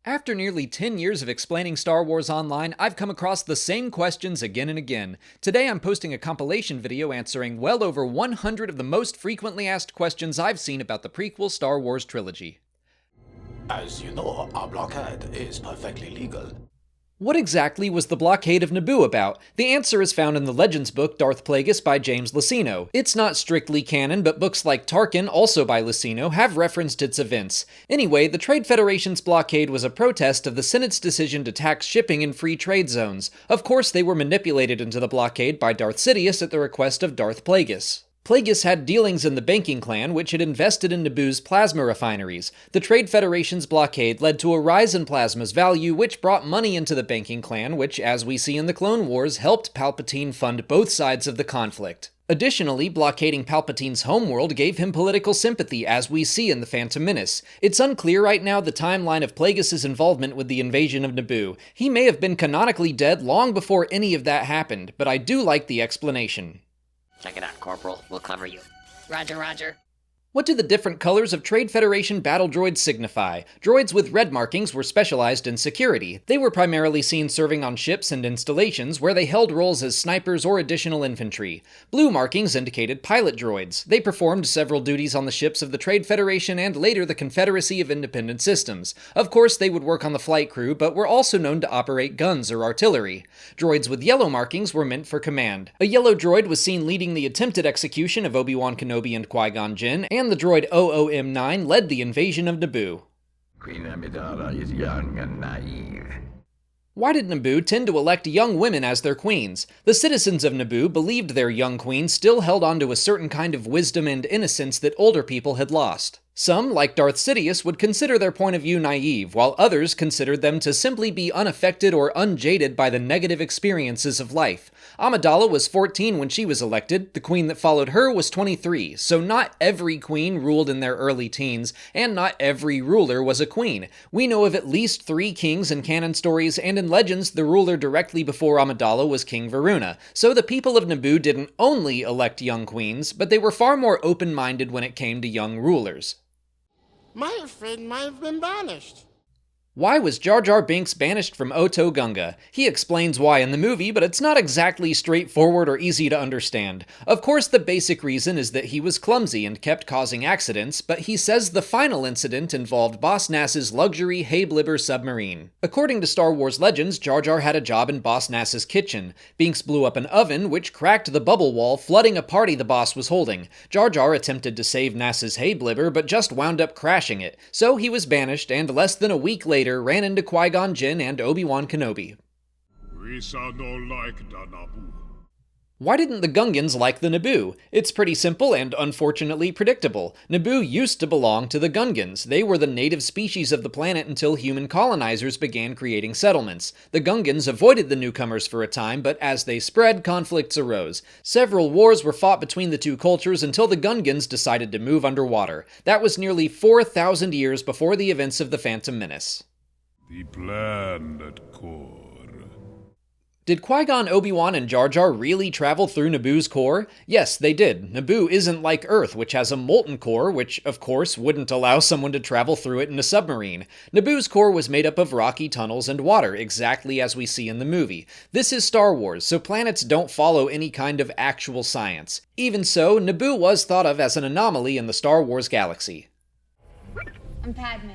After nearly 10 years of explaining Star Wars online, I've come across the same questions again and again. Today I'm posting a compilation video answering well over 100 of the most frequently asked questions I've seen about the prequel Star Wars Trilogy. As you know, our blockade is perfectly legal. What exactly was the blockade of Naboo about? The answer is found in the Legends book Darth Plagueis by James Luceno. It's not strictly canon, but books like Tarkin, also by Luceno, have referenced its events. Anyway, the Trade Federation's blockade was a protest of the Senate's decision to tax shipping in free trade zones. Of course, they were manipulated into the blockade by Darth Sidious at the request of Darth Plagueis. Plagueis had dealings in the banking clan, which had invested in Naboo's plasma refineries. The Trade Federation's blockade led to a rise in plasma's value, which brought money into the banking clan, which, as we see in the Clone Wars, helped Palpatine fund both sides of the conflict. Additionally, blockading Palpatine's homeworld gave him political sympathy, as we see in the Phantom Menace. It's unclear right now the timeline of Plagueis' involvement with the invasion of Naboo. He may have been canonically dead long before any of that happened, but I do like the explanation. Check it out, Corporal. We'll cover you. Roger, roger. What do the different colors of Trade Federation battle droids signify? Droids with red markings were specialized in security. They were primarily seen serving on ships and installations where they held roles as snipers or additional infantry. Blue markings indicated pilot droids. They performed several duties on the ships of the Trade Federation and later the Confederacy of Independent Systems. Of course, they would work on the flight crew, but were also known to operate guns or artillery. Droids with yellow markings were meant for command. A yellow droid was seen leading the attempted execution of Obi-Wan Kenobi and Qui-Gon Jinn, and the droid OOM-9 led the invasion of Naboo. Queen Amidala is young and naive. Why did Naboo tend to elect young women as their queens? The citizens of Naboo believed their young queen still held on to a certain kind of wisdom and innocence that older people had lost. Some, like Darth Sidious, would consider their point of view naive, while others considered them to simply be unaffected or unjaded by the negative experiences of life. Amidala was 14 when she was elected, the queen that followed her was 23, so not every queen ruled in their early teens, and not every ruler was a queen. We know of at least 3 kings in canon stories, and in Legends, the ruler directly before Amidala was King Varuna. So the people of Naboo didn't only elect young queens, but they were far more open-minded when it came to young rulers. My friend might have been banished. Why was Jar Jar Binks banished from Oto Gunga? He explains why in the movie, but it's not exactly straightforward or easy to understand. Of course, the basic reason is that he was clumsy and kept causing accidents, but he says the final incident involved Boss Nass's luxury Hay-Blibber submarine. According to Star Wars Legends, Jar Jar had a job in Boss Nass's kitchen. Binks blew up an oven, which cracked the bubble wall, flooding a party the boss was holding. Jar Jar attempted to save Nass's Hay-Blibber, but just wound up crashing it. So he was banished, and less than a week later, ran into Qui-Gon Jinn and Obi-Wan Kenobi. We shall no like the Naboo. Why didn't the Gungans like the Naboo? It's pretty simple and unfortunately predictable. Naboo used to belong to the Gungans. They were the native species of the planet until human colonizers began creating settlements. The Gungans avoided the newcomers for a time, but as they spread, conflicts arose. Several wars were fought between the two cultures until the Gungans decided to move underwater. That was nearly 4,000 years before the events of the Phantom Menace. The planet core. Did Qui-Gon, Obi-Wan, and Jar Jar really travel through Naboo's core? Yes, they did. Naboo isn't like Earth, which has a molten core, which, of course, wouldn't allow someone to travel through it in a submarine. Naboo's core was made up of rocky tunnels and water, exactly as we see in the movie. This is Star Wars, so planets don't follow any kind of actual science. Even so, Naboo was thought of as an anomaly in the Star Wars galaxy. I'm Padme.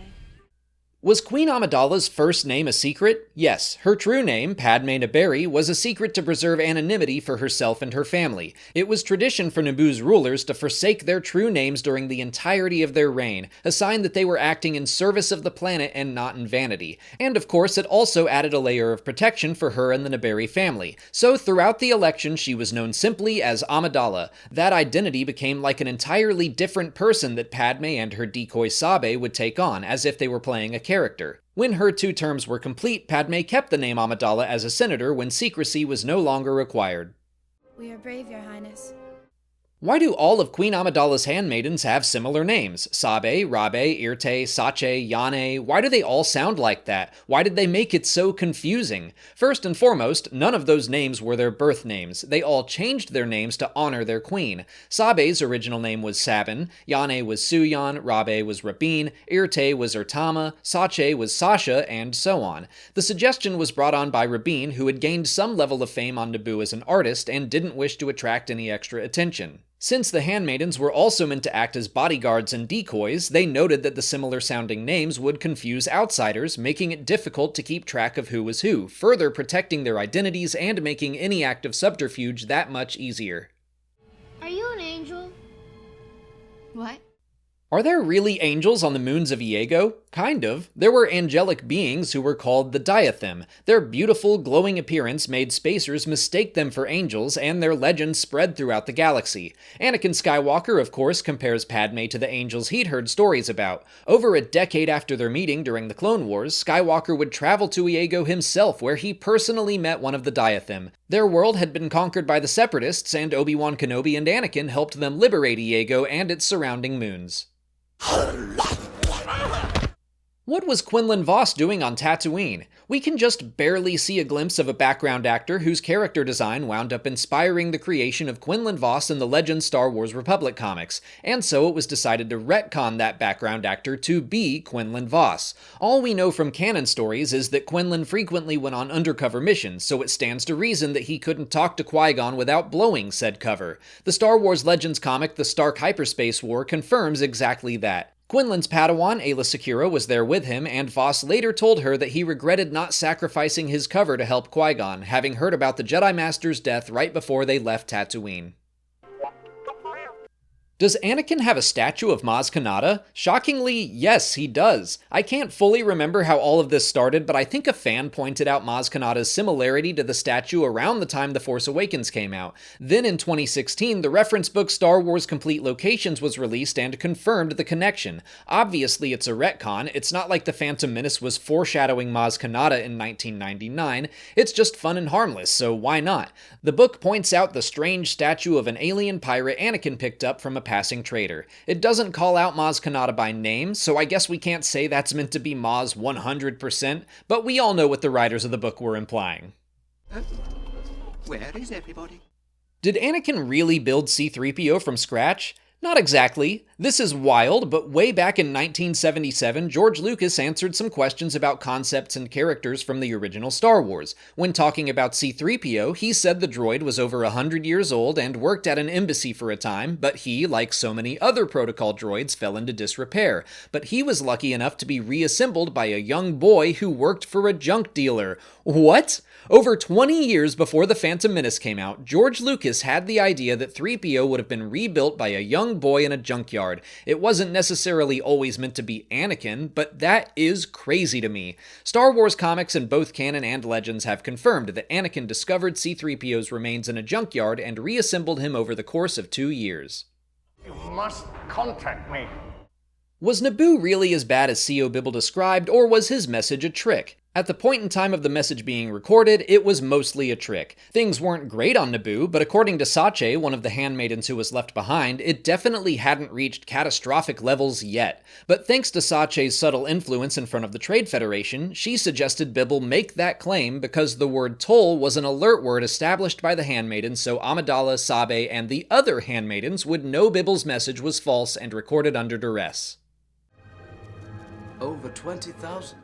Was Queen Amidala's first name a secret? Yes, her true name, Padme Naberi, was a secret to preserve anonymity for herself and her family. It was tradition for Naboo's rulers to forsake their true names during the entirety of their reign, a sign that they were acting in service of the planet and not in vanity. And of course, it also added a layer of protection for her and the Naberi family. So throughout the election, she was known simply as Amidala. That identity became like an entirely different person that Padme and her decoy Sabe would take on, as if they were playing a character. When her 2 terms were complete, Padme kept the name Amidala as a senator when secrecy was no longer required. We are brave, Your Highness. Why do all of Queen Amidala's handmaidens have similar names? Sabe, Rabe, Irte, Sache, Yane. Why do they all sound like that? Why did they make it so confusing? First and foremost, none of those names were their birth names. They all changed their names to honor their queen. Sabe's original name was Sabin, Yane was Suyan, Rabe was Rabin, Irte was Urtama, Sache was Sasha, and so on. The suggestion was brought on by Rabin, who had gained some level of fame on Naboo as an artist and didn't wish to attract any extra attention. Since the handmaidens were also meant to act as bodyguards and decoys, they noted that the similar-sounding names would confuse outsiders, making it difficult to keep track of who was who, further protecting their identities and making any act of subterfuge that much easier. Are you an angel? What? Are there really angels on the moons of Iego? Kind of. There were angelic beings who were called the Diathem. Their beautiful, glowing appearance made spacers mistake them for angels, and their legends spread throughout the galaxy. Anakin Skywalker, of course, compares Padme to the angels he'd heard stories about. Over a decade after their meeting during the Clone Wars, Skywalker would travel to Iego himself, where he personally met one of the Diathem. Their world had been conquered by the Separatists, and Obi-Wan Kenobi and Anakin helped them liberate Iego and its surrounding moons. What was Quinlan Vos doing on Tatooine? We can just barely see a glimpse of a background actor whose character design wound up inspiring the creation of Quinlan Vos in the Legends Star Wars Republic comics, and so it was decided to retcon that background actor to be Quinlan Vos. All we know from canon stories is that Quinlan frequently went on undercover missions, so it stands to reason that he couldn't talk to Qui-Gon without blowing said cover. The Star Wars Legends comic The Stark Hyperspace War confirms exactly that. Quinlan's Padawan, Aayla Secura, was there with him, and Vos later told her that he regretted not sacrificing his cover to help Qui-Gon, having heard about the Jedi Master's death right before they left Tatooine. Does Anakin have a statue of Maz Kanata? Shockingly, yes, he does. I can't fully remember how all of this started, but I think a fan pointed out Maz Kanata's similarity to the statue around the time The Force Awakens came out. Then in 2016, the reference book Star Wars Complete Locations was released and confirmed the connection. Obviously, it's a retcon. It's not like The Phantom Menace was foreshadowing Maz Kanata in 1999. It's just fun and harmless, so why not? The book points out the strange statue of an alien pirate Anakin picked up from a passing trader. It doesn't call out Maz Kanata by name, so I guess we can't say that's meant to be Maz 100%, but we all know what the writers of the book were implying. Where is everybody? Did Anakin really build C-3PO from scratch? Not exactly. This is wild, but way back in 1977, George Lucas answered some questions about concepts and characters from the original Star Wars. When talking about C-3PO, he said the droid was over 100 years old and worked at an embassy for a time, but he, like so many other protocol droids, fell into disrepair. But he was lucky enough to be reassembled by a young boy who worked for a junk dealer. What? Over 20 years before The Phantom Menace came out, George Lucas had the idea that 3PO would have been rebuilt by a young boy in a junkyard. It wasn't necessarily always meant to be Anakin, but that is crazy to me. Star Wars comics in both canon and Legends have confirmed that Anakin discovered C-3PO's remains in a junkyard and reassembled him over the course of 2 years. You must contact me. Was Naboo really as bad as C.O. Bibble described, or was his message a trick? At the point in time of the message being recorded, it was mostly a trick. Things weren't great on Naboo, but according to Sache, one of the handmaidens who was left behind, it definitely hadn't reached catastrophic levels yet. But thanks to Sache's subtle influence in front of the Trade Federation, she suggested Bibble make that claim because the word toll was an alert word established by the handmaidens so Amidala, Sabe, and the other handmaidens would know Bibble's message was false and recorded under duress. Over 20,000.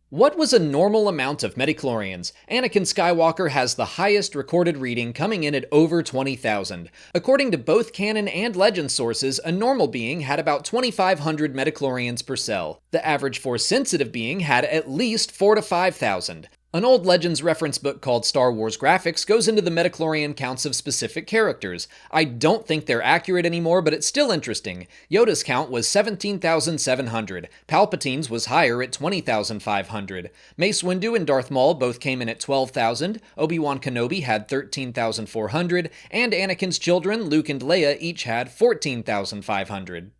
What was a normal amount of midichlorians? Anakin Skywalker has the highest recorded reading, coming in at over 20,000. According to both canon and legend sources, a normal being had about 2,500 midichlorians per cell. The average Force-sensitive being had at least 4,000 to 5,000. An old Legends reference book called Star Wars Graphics goes into the midichlorian counts of specific characters. I don't think they're accurate anymore, but it's still interesting. Yoda's count was 17,700. Palpatine's was higher at 20,500. Mace Windu and Darth Maul both came in at 12,000. Obi-Wan Kenobi had 13,400. And Anakin's children, Luke and Leia, each had 14,500.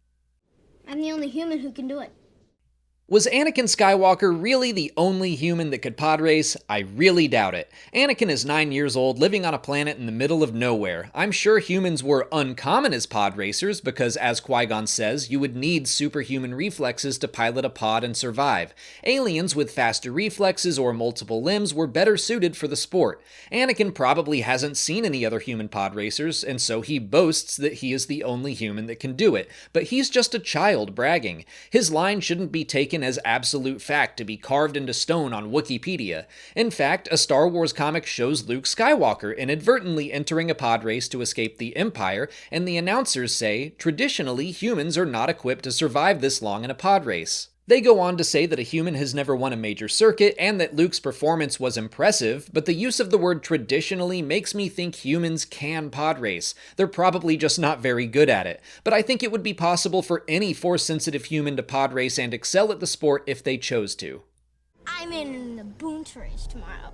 I'm the only human who can do it. Was Anakin Skywalker really the only human that could pod race? I really doubt it. Anakin is 9 years old, living on a planet in the middle of nowhere. I'm sure humans were uncommon as pod racers because, as Qui-Gon says, you would need superhuman reflexes to pilot a pod and survive. Aliens with faster reflexes or multiple limbs were better suited for the sport. Anakin probably hasn't seen any other human pod racers, and so he boasts that he is the only human that can do it. But he's just a child bragging. His line shouldn't be taken as absolute fact to be carved into stone on Wikipedia. In fact, a Star Wars comic shows Luke Skywalker inadvertently entering a pod race to escape the Empire, and the announcers say, traditionally, humans are not equipped to survive this long in a pod race. They go on to say that a human has never won a major circuit and that Luke's performance was impressive, but the use of the word traditionally makes me think humans can pod race. They're probably just not very good at it, but I think it would be possible for any Force-sensitive human to pod race and excel at the sport if they chose to. I'm in the Boont race tomorrow.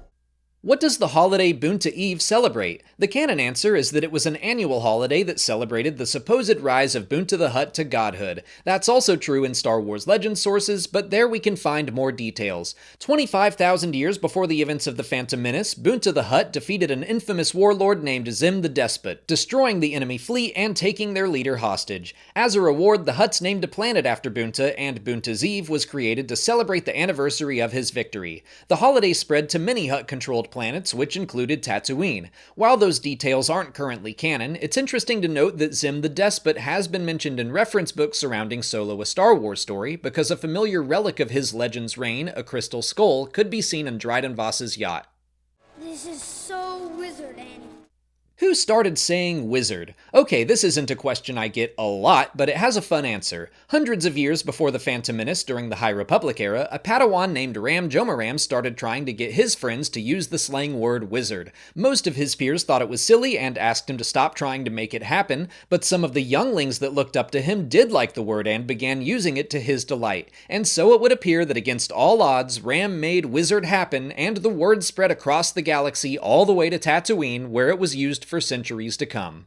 What does the holiday Boonta Eve celebrate? The canon answer is that it was an annual holiday that celebrated the supposed rise of Boonta the Hutt to godhood. That's also true in Star Wars Legends sources, but there we can find more details. 25,000 years before the events of the Phantom Menace, Boonta the Hutt defeated an infamous warlord named Zim the Despot, destroying the enemy fleet and taking their leader hostage. As a reward, the Hutts named a planet after Boonta, and Boonta's Eve was created to celebrate the anniversary of his victory. The holiday spread to many Hutt-controlled planets, which included Tatooine. While those details aren't currently canon, it's interesting to note that Zim the Despot has been mentioned in reference books surrounding Solo: A Star Wars Story, because a familiar relic of his Legends reign, a crystal skull, could be seen on Dryden Voss's yacht. This is so wizard, Annie. Who started saying wizard? Okay, this isn't a question I get a lot, but it has a fun answer. Hundreds of years before the Phantom Menace during the High Republic era, a Padawan named Ram Jomaram started trying to get his friends to use the slang word wizard. Most of his peers thought it was silly and asked him to stop trying to make it happen, but some of the younglings that looked up to him did like the word and began using it to his delight. And so it would appear that against all odds, Ram made wizard happen, and the word spread across the galaxy all the way to Tatooine, where it was used for centuries to come.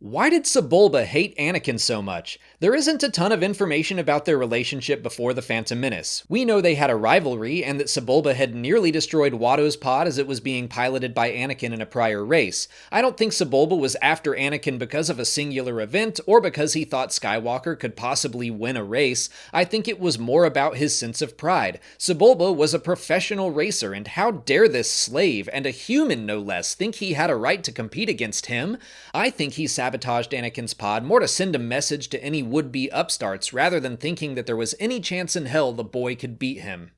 Why did Sebulba hate Anakin so much? There isn't a ton of information about their relationship before the Phantom Menace. We know they had a rivalry, and that Sebulba had nearly destroyed Watto's pod as it was being piloted by Anakin in a prior race. I don't think Sebulba was after Anakin because of a singular event, or because he thought Skywalker could possibly win a race. I think it was more about his sense of pride. Sebulba was a professional racer, and how dare this slave, and a human no less, think he had a right to compete against him? I think he sabotaged Anakin's pod more to send a message to any would-be upstarts rather than thinking that there was any chance in hell the boy could beat him.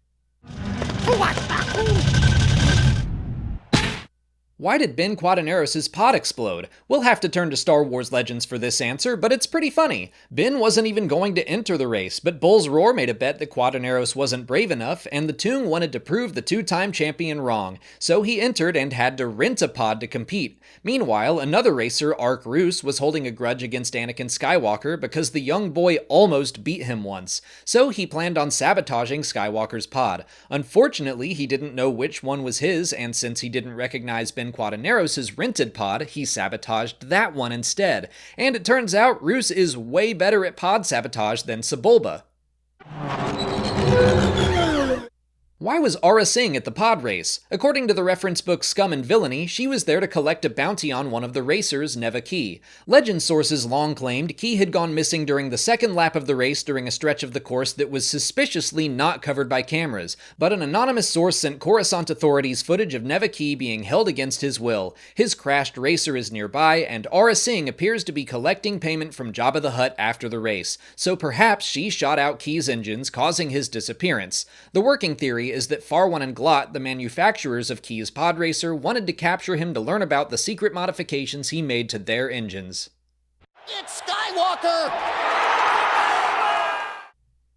Why did Ben Quaternaros' pod explode? We'll have to turn to Star Wars Legends for this answer, but it's pretty funny. Ben wasn't even going to enter the race, but Bull's Roar made a bet that Quaternaros wasn't brave enough, and the Toong wanted to prove the two-time champion wrong, so he entered and had to rent a pod to compete. Meanwhile, another racer, Ark Roos, was holding a grudge against Anakin Skywalker because the young boy almost beat him once, so he planned on sabotaging Skywalker's pod. Unfortunately, he didn't know which one was his, and since he didn't recognize Ben Quaternaros' rented pod, he sabotaged that one instead. And it turns out Roos is way better at pod sabotage than Sebulba. Why was Aura Singh at the pod race? According to the reference book Scum and Villainy, she was there to collect a bounty on one of the racers, Neva Key. Legend sources long claimed Key had gone missing during the second lap of the race during a stretch of the course that was suspiciously not covered by cameras, but an anonymous source sent Coruscant authorities footage of Neva Key being held against his will. His crashed racer is nearby, and Aura Singh appears to be collecting payment from Jabba the Hutt after the race, so perhaps she shot out Key's engines, causing his disappearance. The working theory is that Farwan and Glot, the manufacturers of Key's pod racer, wanted to capture him to learn about the secret modifications he made to their engines. It's Skywalker!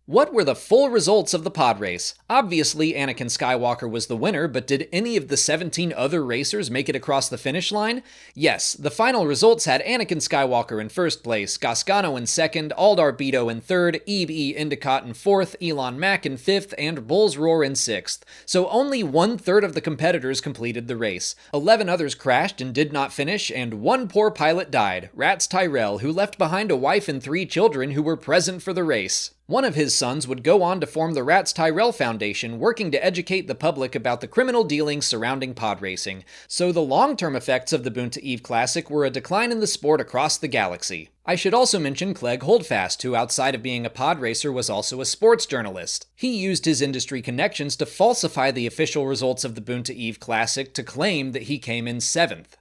What were the full results of the pod race? Obviously, Anakin Skywalker was the winner, but did any of the 17 other racers make it across the finish line? Yes, the final results had Anakin Skywalker in first place, Gascano in second, Aldar Beto in third, Ebe E. Endicott in fourth, Elon Mack in fifth, and Bulls Roar in sixth. So only 1/3 of the competitors completed the race. 11 others crashed and did not finish, and one poor pilot died, Rats Tyrell, who left behind a wife and 3 children who were present for the race. One of his sons would go on to form the Rats Tyrell Foundation, working to educate the public about the criminal dealings surrounding pod racing. So the long-term effects of the Boonta Eve Classic were a decline in the sport across the galaxy. I should also mention Clegg Holdfast, who outside of being a pod racer was also a sports journalist. He used his industry connections to falsify the official results of the Boonta Eve Classic to claim that he came in 7th.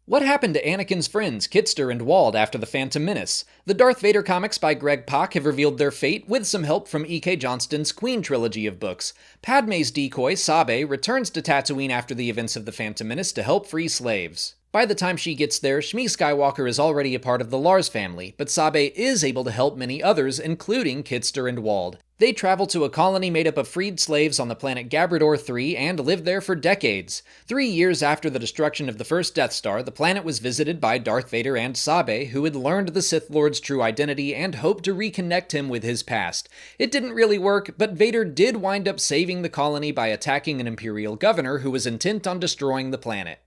What happened to Anakin's friends, Kitster and Wald, after the Phantom Menace? The Darth Vader comics by Greg Pak have revealed their fate with some help from E.K. Johnston's Queen trilogy of books. Padme's decoy, Sabe, returns to Tatooine after the events of the Phantom Menace to help free slaves. By the time she gets there, Shmi Skywalker is already a part of the Lars family, but Sabe is able to help many others, including Kitster and Wald. They travel to a colony made up of freed slaves on the planet Gabrador 3 and live there for decades. 3 years after the destruction of the first Death Star, the planet was visited by Darth Vader and Sabe, who had learned the Sith Lord's true identity and hoped to reconnect him with his past. It didn't really work, but Vader did wind up saving the colony by attacking an Imperial governor who was intent on destroying the planet.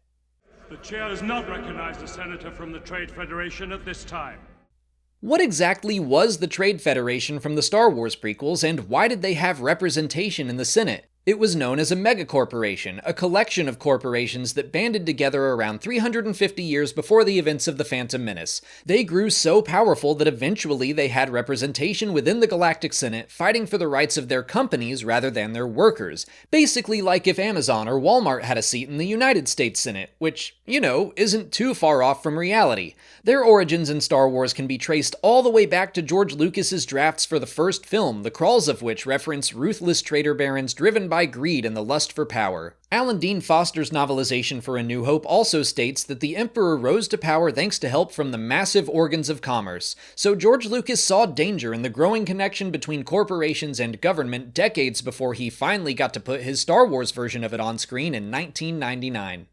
The chair has not recognized a senator from the Trade Federation at this time. What exactly was the Trade Federation from the Star Wars prequels, and why did they have representation in the Senate? It was known as a megacorporation, a collection of corporations that banded together around 350 years before the events of the Phantom Menace. They grew so powerful that eventually they had representation within the Galactic Senate, fighting for the rights of their companies rather than their workers. Basically like if Amazon or Walmart had a seat in the United States Senate, which, isn't too far off from reality. Their origins in Star Wars can be traced all the way back to George Lucas's drafts for the first film, the crawls of which reference ruthless trader barons driven by greed and the lust for power. Alan Dean Foster's novelization for A New Hope also states that the Emperor rose to power thanks to help from the massive organs of commerce. So George Lucas saw danger in the growing connection between corporations and government decades before he finally got to put his Star Wars version of it on screen in 1999.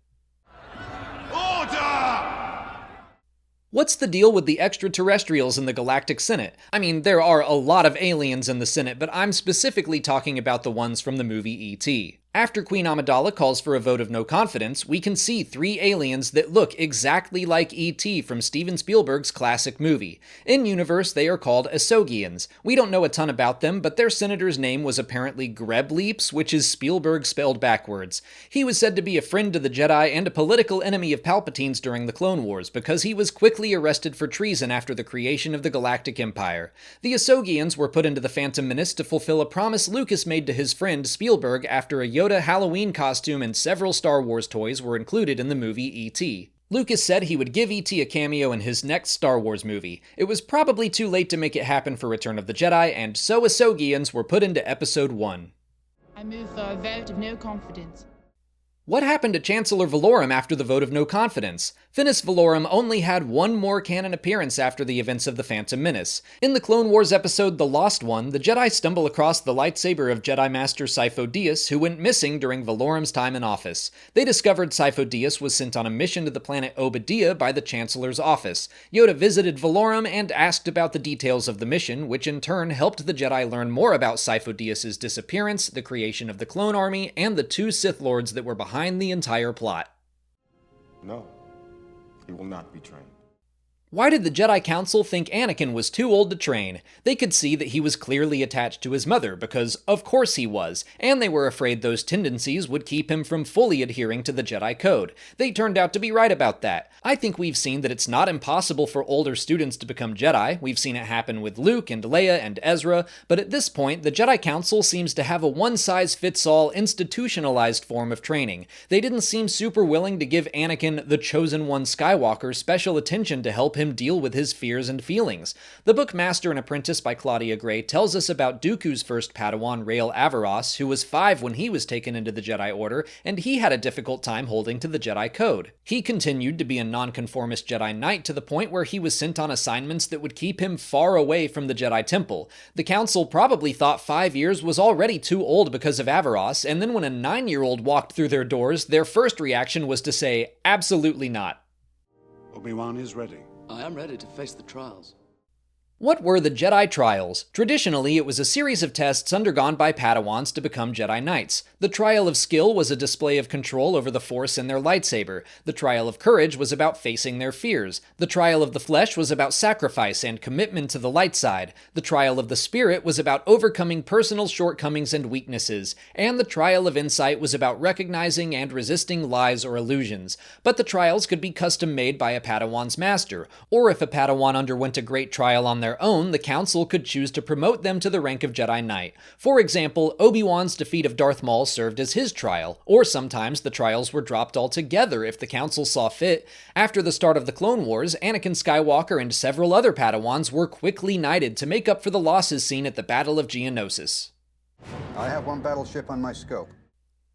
What's the deal with the extraterrestrials in the Galactic Senate? I mean, there are a lot of aliens in the Senate, but I'm specifically talking about the ones from the movie E.T. After Queen Amidala calls for a vote of no confidence, we can see 3 aliens that look exactly like E.T. from Steven Spielberg's classic movie. In-universe, they are called Asogians. We don't know a ton about them, but their senator's name was apparently Grebleeps, which is Spielberg spelled backwards. He was said to be a friend to the Jedi and a political enemy of Palpatine's during the Clone Wars, because he was quickly arrested for treason after the creation of the Galactic Empire. The Asogians were put into the Phantom Menace to fulfill a promise Lucas made to his friend Spielberg after a Yoda Halloween costume and several Star Wars toys were included in the movie E.T. Lucas said he would give E.T. a cameo in his next Star Wars movie. It was probably too late to make it happen for Return of the Jedi, and so Asogians were put into Episode 1. I move for a vote of no confidence. What happened to Chancellor Valorum after the vote of no confidence? Finis Valorum only had one more canon appearance after the events of the Phantom Menace. In the Clone Wars episode The Lost One, the Jedi stumble across the lightsaber of Jedi Master Sifo Dyas, who went missing during Valorum's time in office. They discovered Sifo Dyas was sent on a mission to the planet Obadiah by the Chancellor's office. Yoda visited Valorum and asked about the details of the mission, which in turn helped the Jedi learn more about Sifo Dyas' disappearance, the creation of the Clone Army, and the 2 Sith Lords that were behind the entire plot. No, he will not be trained. Why did the Jedi Council think Anakin was too old to train? They could see that he was clearly attached to his mother, because of course he was, and they were afraid those tendencies would keep him from fully adhering to the Jedi Code. They turned out to be right about that. I think we've seen that it's not impossible for older students to become Jedi. We've seen it happen with Luke and Leia and Ezra, but at this point, the Jedi Council seems to have a one-size-fits-all institutionalized form of training. They didn't seem super willing to give Anakin, the Chosen One Skywalker, special attention to help him him deal with his fears and feelings. The book Master and Apprentice by Claudia Gray tells us about Dooku's first Padawan, Rael Averross, who was 5 when he was taken into the Jedi Order, and he had a difficult time holding to the Jedi Code. He continued to be a nonconformist Jedi Knight to the point where he was sent on assignments that would keep him far away from the Jedi Temple. The Council probably thought 5 years was already too old because of Averross, and then when a 9-year-old walked through their doors, their first reaction was to say, absolutely not. Obi-Wan is ready. I am ready to face the trials. What were the Jedi Trials? Traditionally, it was a series of tests undergone by Padawans to become Jedi Knights. The Trial of Skill was a display of control over the Force and their lightsaber. The Trial of Courage was about facing their fears. The Trial of the Flesh was about sacrifice and commitment to the light side. The Trial of the Spirit was about overcoming personal shortcomings and weaknesses. And the Trial of Insight was about recognizing and resisting lies or illusions. But the trials could be custom-made by a Padawan's master, or if a Padawan underwent a great trial on their own, the Council could choose to promote them to the rank of Jedi Knight. For example, Obi-Wan's defeat of Darth Maul served as his trial, or sometimes the trials were dropped altogether if the Council saw fit. After the start of the Clone Wars, Anakin Skywalker and several other Padawans were quickly knighted to make up for the losses seen at the Battle of Geonosis. I have one battleship on my scope.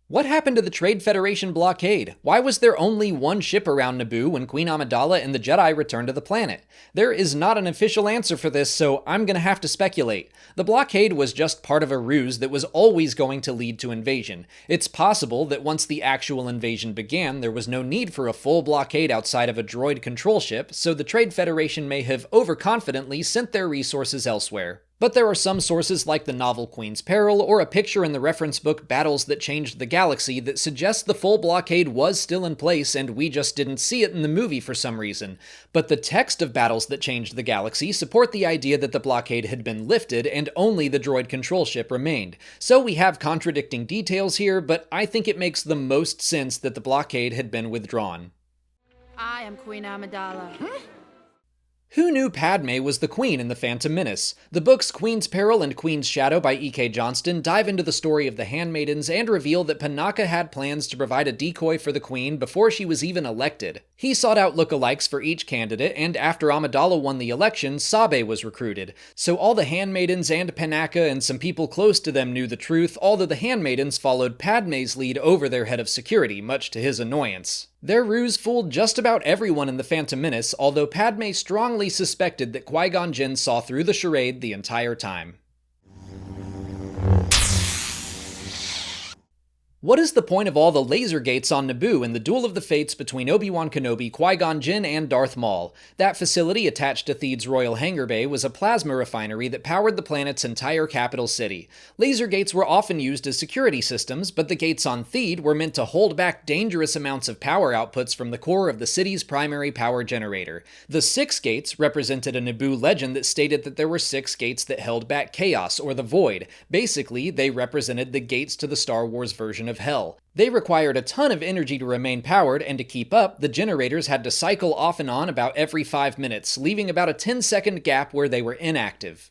What happened to the Trade Federation blockade? Why was there only one ship around Naboo when Queen Amidala and the Jedi returned to the planet? There is not an official answer for this, so I'm gonna have to speculate. The blockade was just part of a ruse that was always going to lead to invasion. It's possible that once the actual invasion began, there was no need for a full blockade outside of a droid control ship, so the Trade Federation may have overconfidently sent their resources elsewhere. But there are some sources like the novel Queen's Peril or a picture in the reference book Battles That Changed the Galaxy that suggests the full blockade was still in place and we just didn't see it in the movie for some reason. But the text of Battles That Changed the Galaxy support the idea that the blockade had been lifted and only the droid control ship remained. So we have contradicting details here, but I think it makes the most sense that the blockade had been withdrawn. I am Queen Amidala. Who knew Padme was the Queen in The Phantom Menace? The books Queen's Peril and Queen's Shadow by E.K. Johnston dive into the story of the Handmaidens and reveal that Panaka had plans to provide a decoy for the Queen before she was even elected. He sought out lookalikes for each candidate, and after Amidala won the election, Sabe was recruited. So all the Handmaidens and Panaka and some people close to them knew the truth, although the Handmaidens followed Padme's lead over their head of security, much to his annoyance. Their ruse fooled just about everyone in The Phantom Menace, although Padme strongly suspected that Qui-Gon Jinn saw through the charade the entire time. What is the point of all the laser gates on Naboo in the Duel of the Fates between Obi-Wan Kenobi, Qui-Gon Jinn, and Darth Maul? That facility attached to Theed's Royal Hangar Bay was a plasma refinery that powered the planet's entire capital city. Laser gates were often used as security systems, but the gates on Theed were meant to hold back dangerous amounts of power outputs from the core of the city's primary power generator. The 6 gates represented a Naboo legend that stated that there were 6 gates that held back chaos, or the void. Basically, they represented the gates to the Star Wars version of hell. They required a ton of energy to remain powered, and to keep up, the generators had to cycle off and on about every 5 minutes, leaving about a 10-second gap where they were inactive.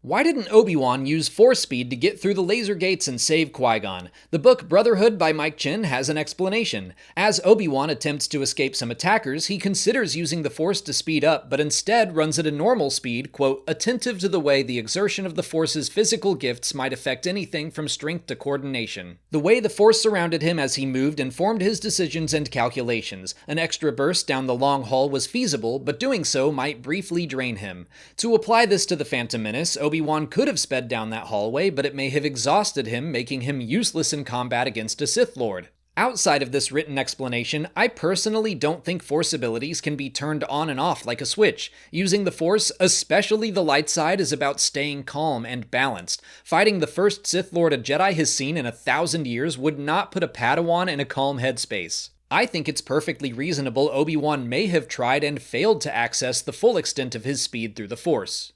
Why didn't Obi-Wan use force speed to get through the laser gates and save Qui-Gon? The book Brotherhood by Mike Chen has an explanation. As Obi-Wan attempts to escape some attackers, he considers using the force to speed up, but instead runs at a normal speed, quote, attentive to the way the exertion of the force's physical gifts might affect anything from strength to coordination. The way the force surrounded him as he moved informed his decisions and calculations. An extra burst down the long hall was feasible, but doing so might briefly drain him. To apply this to the Phantom Menace, Obi-Wan could have sped down that hallway, but it may have exhausted him, making him useless in combat against a Sith Lord. Outside of this written explanation, I personally don't think Force abilities can be turned on and off like a switch. Using the Force, especially the light side, is about staying calm and balanced. Fighting the first Sith Lord a Jedi has seen in 1,000 years would not put a Padawan in a calm headspace. I think it's perfectly reasonable Obi-Wan may have tried and failed to access the full extent of his speed through the Force.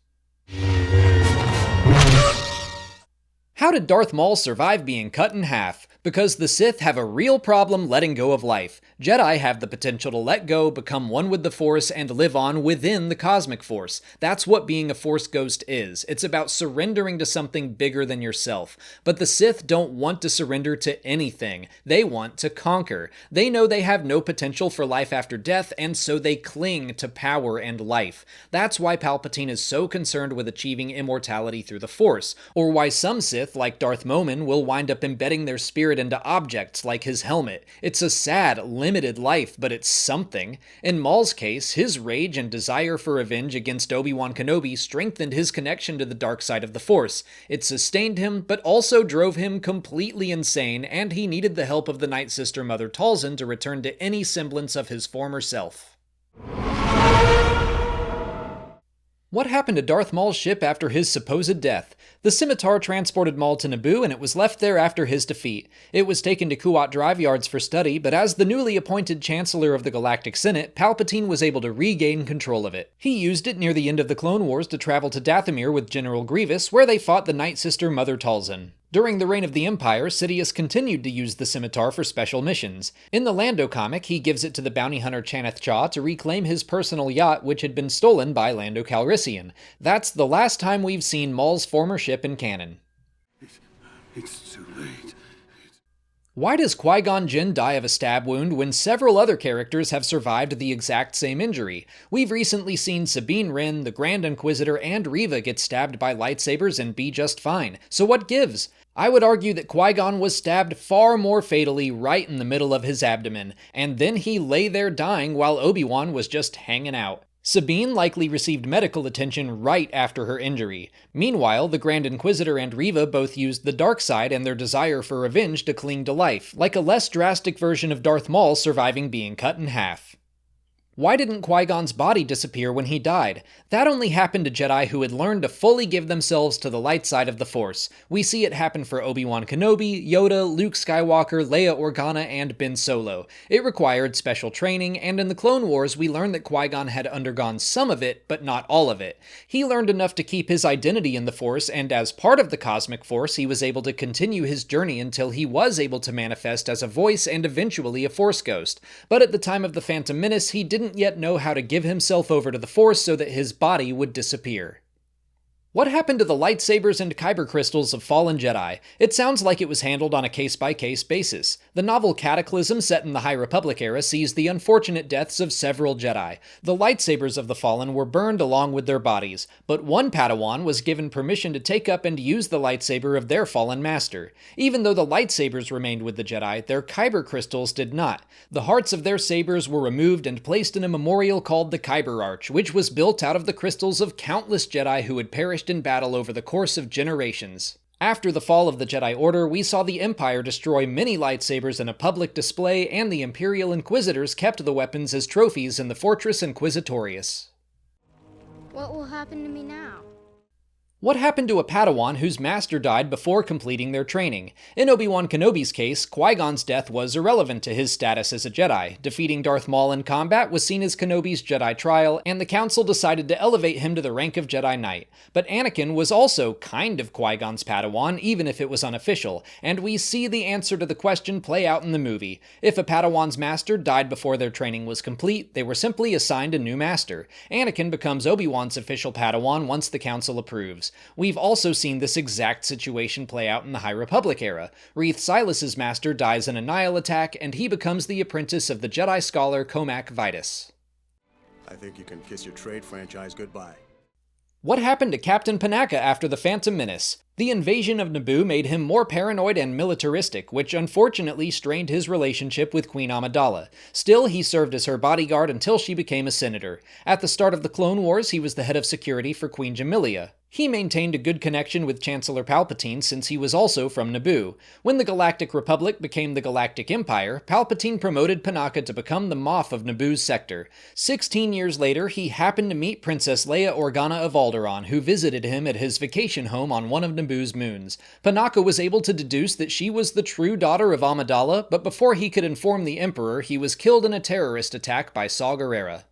How did Darth Maul survive being cut in half? Because the Sith have a real problem letting go of life. Jedi have the potential to let go, become one with the Force, and live on within the cosmic Force. That's what being a Force ghost is. It's about surrendering to something bigger than yourself. But the Sith don't want to surrender to anything. They want to conquer. They know they have no potential for life after death, and so they cling to power and life. That's why Palpatine is so concerned with achieving immortality through the Force, or why some Sith, like Darth Momin, will wind up embedding their spirit into objects like his helmet. It's a sad, limited life, but it's something. In Maul's case, his rage and desire for revenge against Obi-Wan Kenobi strengthened his connection to the dark side of the Force. It sustained him, but also drove him completely insane, and he needed the help of the Night Sister Mother Talzin to return to any semblance of his former self. What happened to Darth Maul's ship after his supposed death? The scimitar transported Maul to Naboo, and it was left there after his defeat. It was taken to Kuat Drive Yards for study, but as the newly appointed Chancellor of the Galactic Senate, Palpatine was able to regain control of it. He used it near the end of the Clone Wars to travel to Dathomir with General Grievous, where they fought the Night Sister Mother Talzin. During the reign of the Empire, Sidious continued to use the scimitar for special missions. In the Lando comic, he gives it to the bounty hunter Chaneth Cha to reclaim his personal yacht, which had been stolen by Lando Calrissian. That's the last time we've seen Maul's former ship in canon. It's too late. Why does Qui-Gon Jinn die of a stab wound when several other characters have survived the exact same injury? We've recently seen Sabine Wren, the Grand Inquisitor, and Reva get stabbed by lightsabers and be just fine. So what gives? I would argue that Qui-Gon was stabbed far more fatally right in the middle of his abdomen, and then he lay there dying while Obi-Wan was just hanging out. Sabine likely received medical attention right after her injury. Meanwhile, the Grand Inquisitor and Reva both used the dark side and their desire for revenge to cling to life, like a less drastic version of Darth Maul surviving being cut in half. Why didn't Qui-Gon's body disappear when he died? That only happened to Jedi who had learned to fully give themselves to the light side of the Force. We see it happen for Obi-Wan Kenobi, Yoda, Luke Skywalker, Leia Organa, and Ben Solo. It required special training, and in the Clone Wars we learned that Qui-Gon had undergone some of it, but not all of it. He learned enough to keep his identity in the Force, and as part of the Cosmic Force he was able to continue his journey until he was able to manifest as a voice and eventually a Force ghost. But at the time of the Phantom Menace, he didn't yet know how to give himself over to the Force so that his body would disappear. What happened to the lightsabers and kyber crystals of fallen Jedi? It sounds like it was handled on a case-by-case basis. The novel Cataclysm, set in the High Republic era, sees the unfortunate deaths of several Jedi. The lightsabers of the fallen were burned along with their bodies, but one Padawan was given permission to take up and use the lightsaber of their fallen master. Even though the lightsabers remained with the Jedi, their kyber crystals did not. The hearts of their sabers were removed and placed in a memorial called the Kyber Arch, which was built out of the crystals of countless Jedi who had perished in battle over the course of generations. After the fall of the Jedi Order, we saw the Empire destroy many lightsabers in a public display, and the Imperial Inquisitors kept the weapons as trophies in the Fortress Inquisitorius. What will happen to me now? What happened to a Padawan whose master died before completing their training? In Obi-Wan Kenobi's case, Qui-Gon's death was irrelevant to his status as a Jedi. Defeating Darth Maul in combat was seen as Kenobi's Jedi trial, and the Council decided to elevate him to the rank of Jedi Knight. But Anakin was also kind of Qui-Gon's Padawan, even if it was unofficial, and we see the answer to the question play out in the movie. If a Padawan's master died before their training was complete, they were simply assigned a new master. Anakin becomes Obi-Wan's official Padawan once the Council approves. We've also seen this exact situation play out in the High Republic era. Reath Silas's master dies in a Nihil attack, and he becomes the apprentice of the Jedi scholar Comac Vitus. I think you can kiss your trade franchise goodbye. What happened to Captain Panaka after the Phantom Menace? The invasion of Naboo made him more paranoid and militaristic, which unfortunately strained his relationship with Queen Amidala. Still, he served as her bodyguard until she became a senator. At the start of the Clone Wars, he was the head of security for Queen Jamilia. He maintained a good connection with Chancellor Palpatine since he was also from Naboo. When the Galactic Republic became the Galactic Empire, Palpatine promoted Panaka to become the Moff of Naboo's sector. 16 years later, he happened to meet Princess Leia Organa of Alderaan, who visited him at his vacation home on one of Naboo's moons. Panaka was able to deduce that she was the true daughter of Amidala, but before he could inform the Emperor, he was killed in a terrorist attack by Saw Gerrera.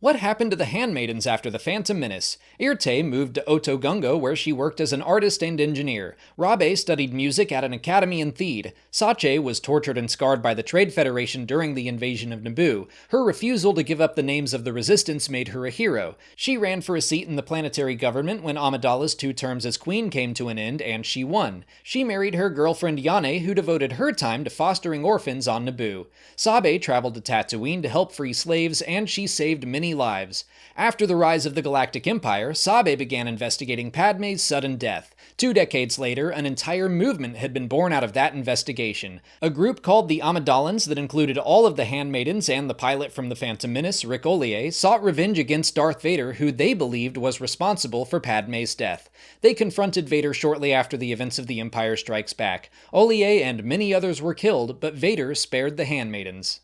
What happened to the handmaidens after the Phantom Menace? Irte moved to Otogungo, where she worked as an artist and engineer. Rabe studied music at an academy in Theed. Sache was tortured and scarred by the Trade Federation during the invasion of Naboo. Her refusal to give up the names of the Resistance made her a hero. She ran for a seat in the planetary government when Amidala's 2 terms as queen came to an end, and she won. She married her girlfriend Yane, who devoted her time to fostering orphans on Naboo. Sabe traveled to Tatooine to help free slaves, and she saved many lives. After the rise of the Galactic Empire, Sabe began investigating Padme's sudden death. 2 decades later, an entire movement had been born out of that investigation. A group called the Amidalans that included all of the handmaidens and the pilot from the Phantom Menace, Rick Ollier, sought revenge against Darth Vader, who they believed was responsible for Padme's death. They confronted Vader shortly after the events of The Empire Strikes Back. Ollier and many others were killed, but Vader spared the handmaidens.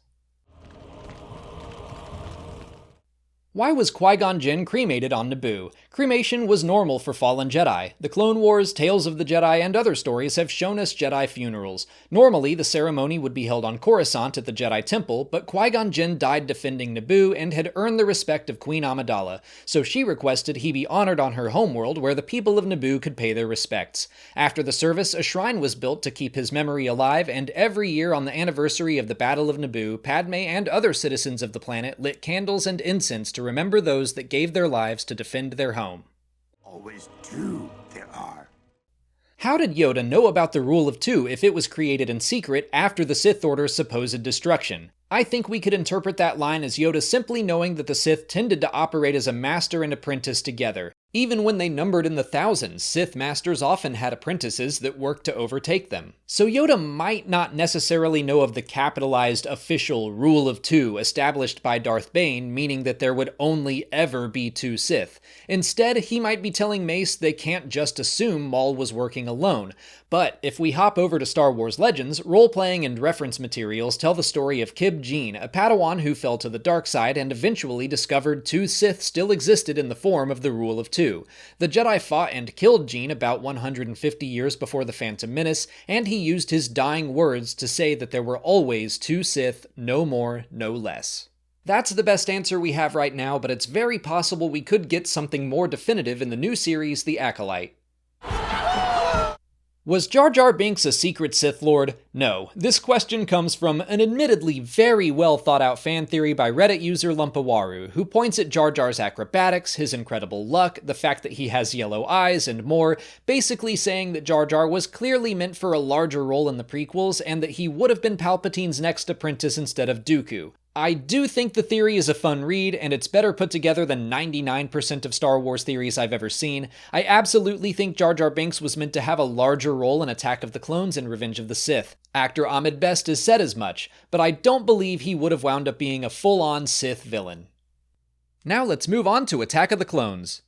Why was Qui-Gon Jinn cremated on Naboo? Cremation was normal for fallen Jedi. The Clone Wars, Tales of the Jedi, and other stories have shown us Jedi funerals. Normally, the ceremony would be held on Coruscant at the Jedi Temple, but Qui-Gon Jinn died defending Naboo and had earned the respect of Queen Amidala, so she requested he be honored on her homeworld where the people of Naboo could pay their respects. After the service, a shrine was built to keep his memory alive, and every year on the anniversary of the Battle of Naboo, Padme and other citizens of the planet lit candles and incense to remember those that gave their lives to defend their home. Always 2 there are. How did Yoda know about the Rule of Two if it was created in secret after the Sith Order's supposed destruction? I think we could interpret that line as Yoda simply knowing that the Sith tended to operate as a master and apprentice together. Even when they numbered in the thousands, Sith masters often had apprentices that worked to overtake them. So Yoda might not necessarily know of the capitalized official Rule of Two established by Darth Bane, meaning that there would only ever be 2 Sith. Instead, he might be telling Mace they can't just assume Maul was working alone. But if we hop over to Star Wars Legends, role-playing and reference materials tell the story of Kib Jeen, a Padawan who fell to the dark side and eventually discovered 2 Sith still existed in the form of the Rule of Two. The Jedi fought and killed Jeen about 150 years before the Phantom Menace, and he used his dying words to say that there were always 2 Sith, no more, no less. That's the best answer we have right now, but it's very possible we could get something more definitive in the new series, The Acolyte. Was Jar Jar Binks a secret Sith Lord? No. This question comes from an admittedly very well thought out fan theory by Reddit user Lumpawaru, who points at Jar Jar's acrobatics, his incredible luck, the fact that he has yellow eyes, and more, basically saying that Jar Jar was clearly meant for a larger role in the prequels, and that he would have been Palpatine's next apprentice instead of Dooku. I do think the theory is a fun read, and it's better put together than 99% of Star Wars theories I've ever seen. I absolutely think Jar Jar Binks was meant to have a larger role in Attack of the Clones and Revenge of the Sith. Actor Ahmed Best has said as much, but I don't believe he would have wound up being a full-on Sith villain. Now let's move on to Attack of the Clones.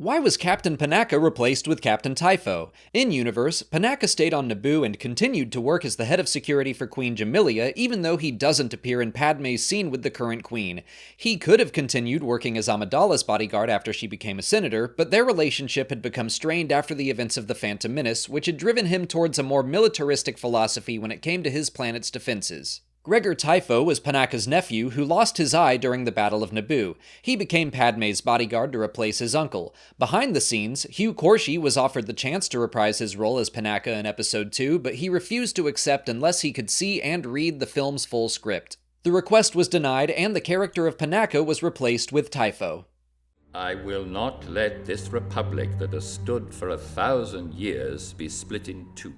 Why was Captain Panaka replaced with Captain Typho? In-universe, Panaka stayed on Naboo and continued to work as the head of security for Queen Jamilia, even though he doesn't appear in Padme's scene with the current queen. He could have continued working as Amidala's bodyguard after she became a senator, but their relationship had become strained after the events of the Phantom Menace, which had driven him towards a more militaristic philosophy when it came to his planet's defenses. Gregor Typho was Panaka's nephew who lost his eye during the Battle of Naboo. He became Padme's bodyguard to replace his uncle. Behind the scenes, Hugh Corshi was offered the chance to reprise his role as Panaka in Episode 2, but he refused to accept unless he could see and read the film's full script. The request was denied, and the character of Panaka was replaced with Typho. I will not let this republic that has stood for 1,000 years be split in 2.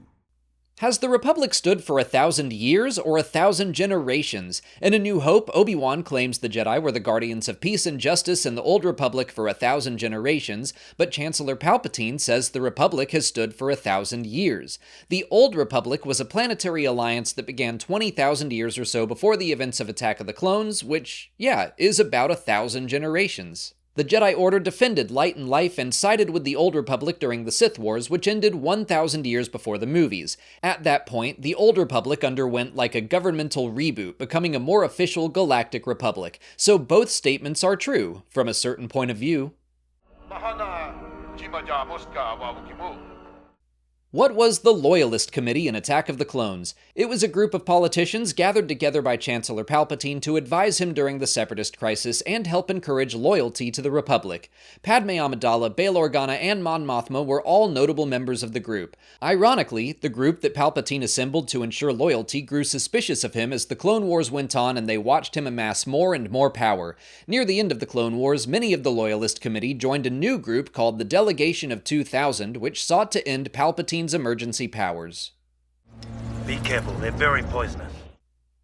Has the Republic stood for 1,000 years or 1,000 generations? In A New Hope, Obi-Wan claims the Jedi were the guardians of peace and justice in the Old Republic for 1,000 generations, but Chancellor Palpatine says the Republic has stood for 1,000 years. The Old Republic was a planetary alliance that began 20,000 years or so before the events of Attack of the Clones, which, is about 1,000 generations. The Jedi Order defended light and life and sided with the Old Republic during the Sith Wars, which ended 1,000 years before the movies. At that point, the Old Republic underwent like a governmental reboot, becoming a more official galactic republic. So both statements are true, from a certain point of view. What was the Loyalist Committee in Attack of the Clones? It was a group of politicians gathered together by Chancellor Palpatine to advise him during the Separatist crisis and help encourage loyalty to the Republic. Padme Amidala, Bail Organa, and Mon Mothma were all notable members of the group. Ironically, the group that Palpatine assembled to ensure loyalty grew suspicious of him as the Clone Wars went on and they watched him amass more and more power. Near the end of the Clone Wars, many of the Loyalist Committee joined a new group called the Delegation of 2000, which sought to end Palpatine's emergency powers. Be careful, they're very poisonous.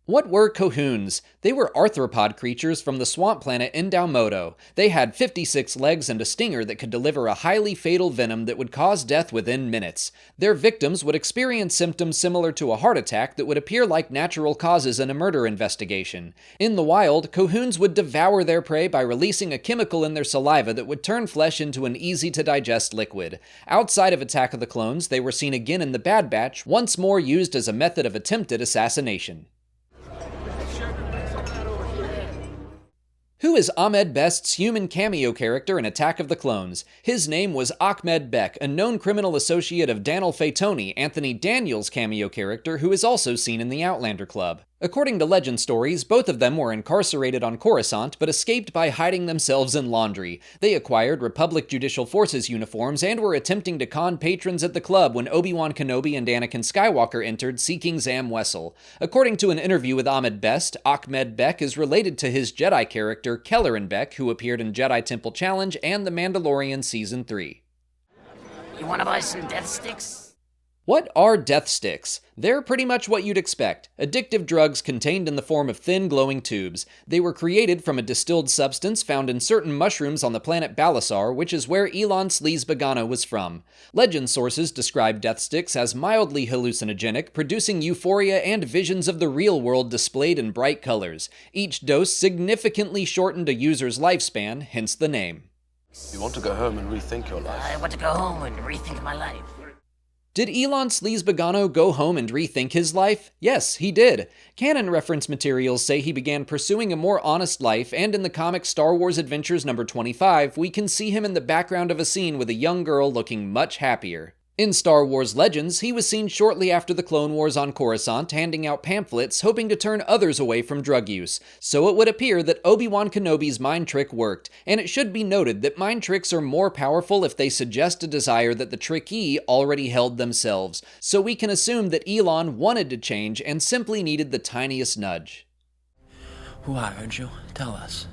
What were Cohoons? They were arthropod creatures from the swamp planet Endaumoto. They had 56 legs and a stinger that could deliver a highly fatal venom that would cause death within minutes. Their victims would experience symptoms similar to a heart attack that would appear like natural causes in a murder investigation. In the wild, Cohoons would devour their prey by releasing a chemical in their saliva that would turn flesh into an easy-to-digest liquid. Outside of Attack of the Clones, they were seen again in the Bad Batch, once more used as a method of attempted assassination. Who is Ahmed Best's human cameo character in Attack of the Clones? His name was Ahmed Beck, a known criminal associate of Daniel Faytoni, Anthony Daniels' cameo character, who is also seen in the Outlander Club. According to legend stories, both of them were incarcerated on Coruscant, but escaped by hiding themselves in laundry. They acquired Republic Judicial Forces uniforms and were attempting to con patrons at the club when Obi-Wan Kenobi and Anakin Skywalker entered seeking Zam Wesell. According to an interview with Ahmed Best, Ahmed Beck is related to his Jedi character Kelleran Beck, who appeared in Jedi Temple Challenge and The Mandalorian Season 3. You wanna buy some death sticks? What are death sticks? They're pretty much what you'd expect. Addictive drugs contained in the form of thin, glowing tubes. They were created from a distilled substance found in certain mushrooms on the planet Balasar, which is where Elon Sleaze Bogano was from. Legend sources describe death sticks as mildly hallucinogenic, producing euphoria and visions of the real world displayed in bright colors. Each dose significantly shortened a user's lifespan, hence the name. You want to go home and rethink your life? I want to go home and rethink my life. Did Elon Sleaze Bogano go home and rethink his life? Yes, he did. Canon reference materials say he began pursuing a more honest life, and in the comic Star Wars Adventures number 25, we can see him in the background of a scene with a young girl looking much happier. In Star Wars Legends, he was seen shortly after the Clone Wars on Coruscant handing out pamphlets hoping to turn others away from drug use. So it would appear that Obi-Wan Kenobi's mind trick worked, and it should be noted that mind tricks are more powerful if they suggest a desire that the trickee already held themselves, so we can assume that Elon wanted to change and simply needed the tiniest nudge. Who hired you? Tell us.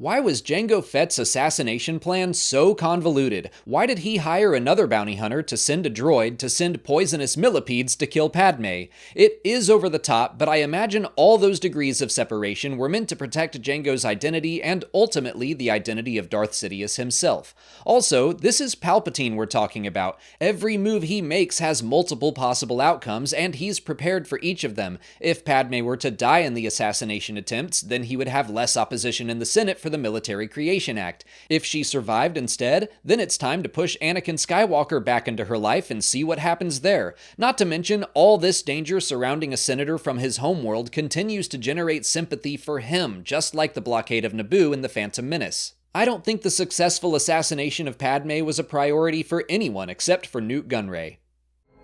Why was Jango Fett's assassination plan so convoluted? Why did he hire another bounty hunter to send a droid to send poisonous millipedes to kill Padme? It is over the top, but I imagine all those degrees of separation were meant to protect Jango's identity and ultimately the identity of Darth Sidious himself. Also, this is Palpatine we're talking about. Every move he makes has multiple possible outcomes, and he's prepared for each of them. If Padme were to die in the assassination attempts, then he would have less opposition in the Senate for the Military Creation Act. If she survived instead, then it's time to push Anakin Skywalker back into her life and see what happens there. Not to mention, all this danger surrounding a senator from his homeworld continues to generate sympathy for him, just like the blockade of Naboo in The Phantom Menace. I don't think the successful assassination of Padme was a priority for anyone except for Newt Gunray.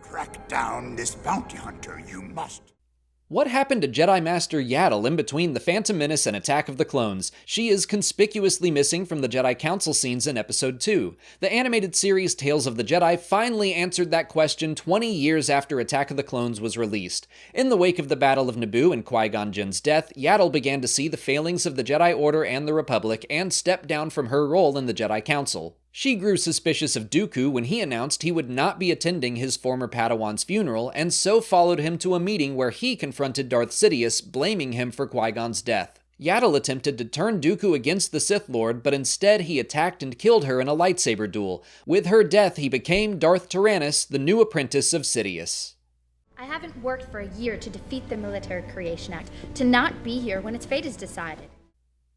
Track down this bounty hunter, you must. What happened to Jedi Master Yaddle in between The Phantom Menace and Attack of the Clones? She is conspicuously missing from the Jedi Council scenes in Episode 2. The animated series Tales of the Jedi finally answered that question 20 years after Attack of the Clones was released. In the wake of the Battle of Naboo and Qui-Gon Jinn's death, Yaddle began to see the failings of the Jedi Order and the Republic and stepped down from her role in the Jedi Council. She grew suspicious of Dooku when he announced he would not be attending his former Padawan's funeral, and so followed him to a meeting where he confronted Darth Sidious, blaming him for Qui-Gon's death. Yaddle attempted to turn Dooku against the Sith Lord, but instead he attacked and killed her in a lightsaber duel. With her death, he became Darth Tyrannus, the new apprentice of Sidious. I haven't worked for a year to defeat the Military Creation Act, to not be here when its fate is decided.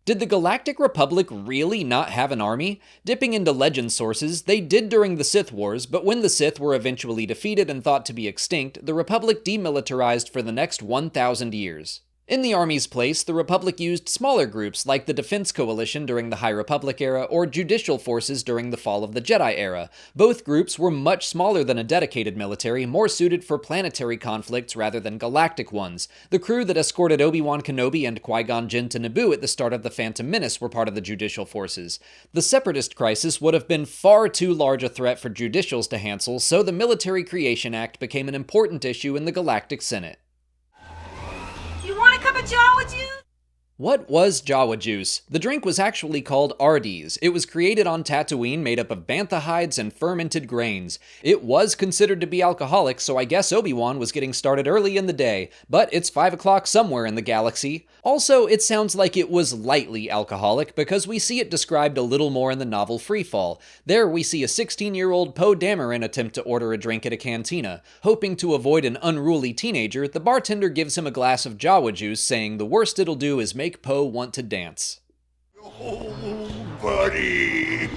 Did the Galactic Republic really not have an army? Dipping into legend sources, they did during the Sith Wars, but when the Sith were eventually defeated and thought to be extinct, the Republic demilitarized for the next 1,000 years. In the Army's place, the Republic used smaller groups like the Defense Coalition during the High Republic era or Judicial Forces during the Fall of the Jedi era. Both groups were much smaller than a dedicated military, more suited for planetary conflicts rather than galactic ones. The crew that escorted Obi-Wan Kenobi and Qui-Gon Jinn to Naboo at the start of the Phantom Menace were part of the Judicial Forces. The Separatist crisis would have been far too large a threat for Judicials to handle, so the Military Creation Act became an important issue in the Galactic Senate. You want a cup of Jawa juice? What was Jawa juice? The drink was actually called Ardes. It was created on Tatooine, made up of bantha hides and fermented grains. It was considered to be alcoholic, so I guess Obi-Wan was getting started early in the day, but it's 5 o'clock somewhere in the galaxy. Also, it sounds like it was lightly alcoholic because we see it described a little more in the novel Freefall. There we see a 16-year-old Poe Dameron attempt to order a drink at a cantina. Hoping to avoid an unruly teenager, the bartender gives him a glass of Jawa juice, saying the worst it'll do is make Poe want to dance. Oh, buddy!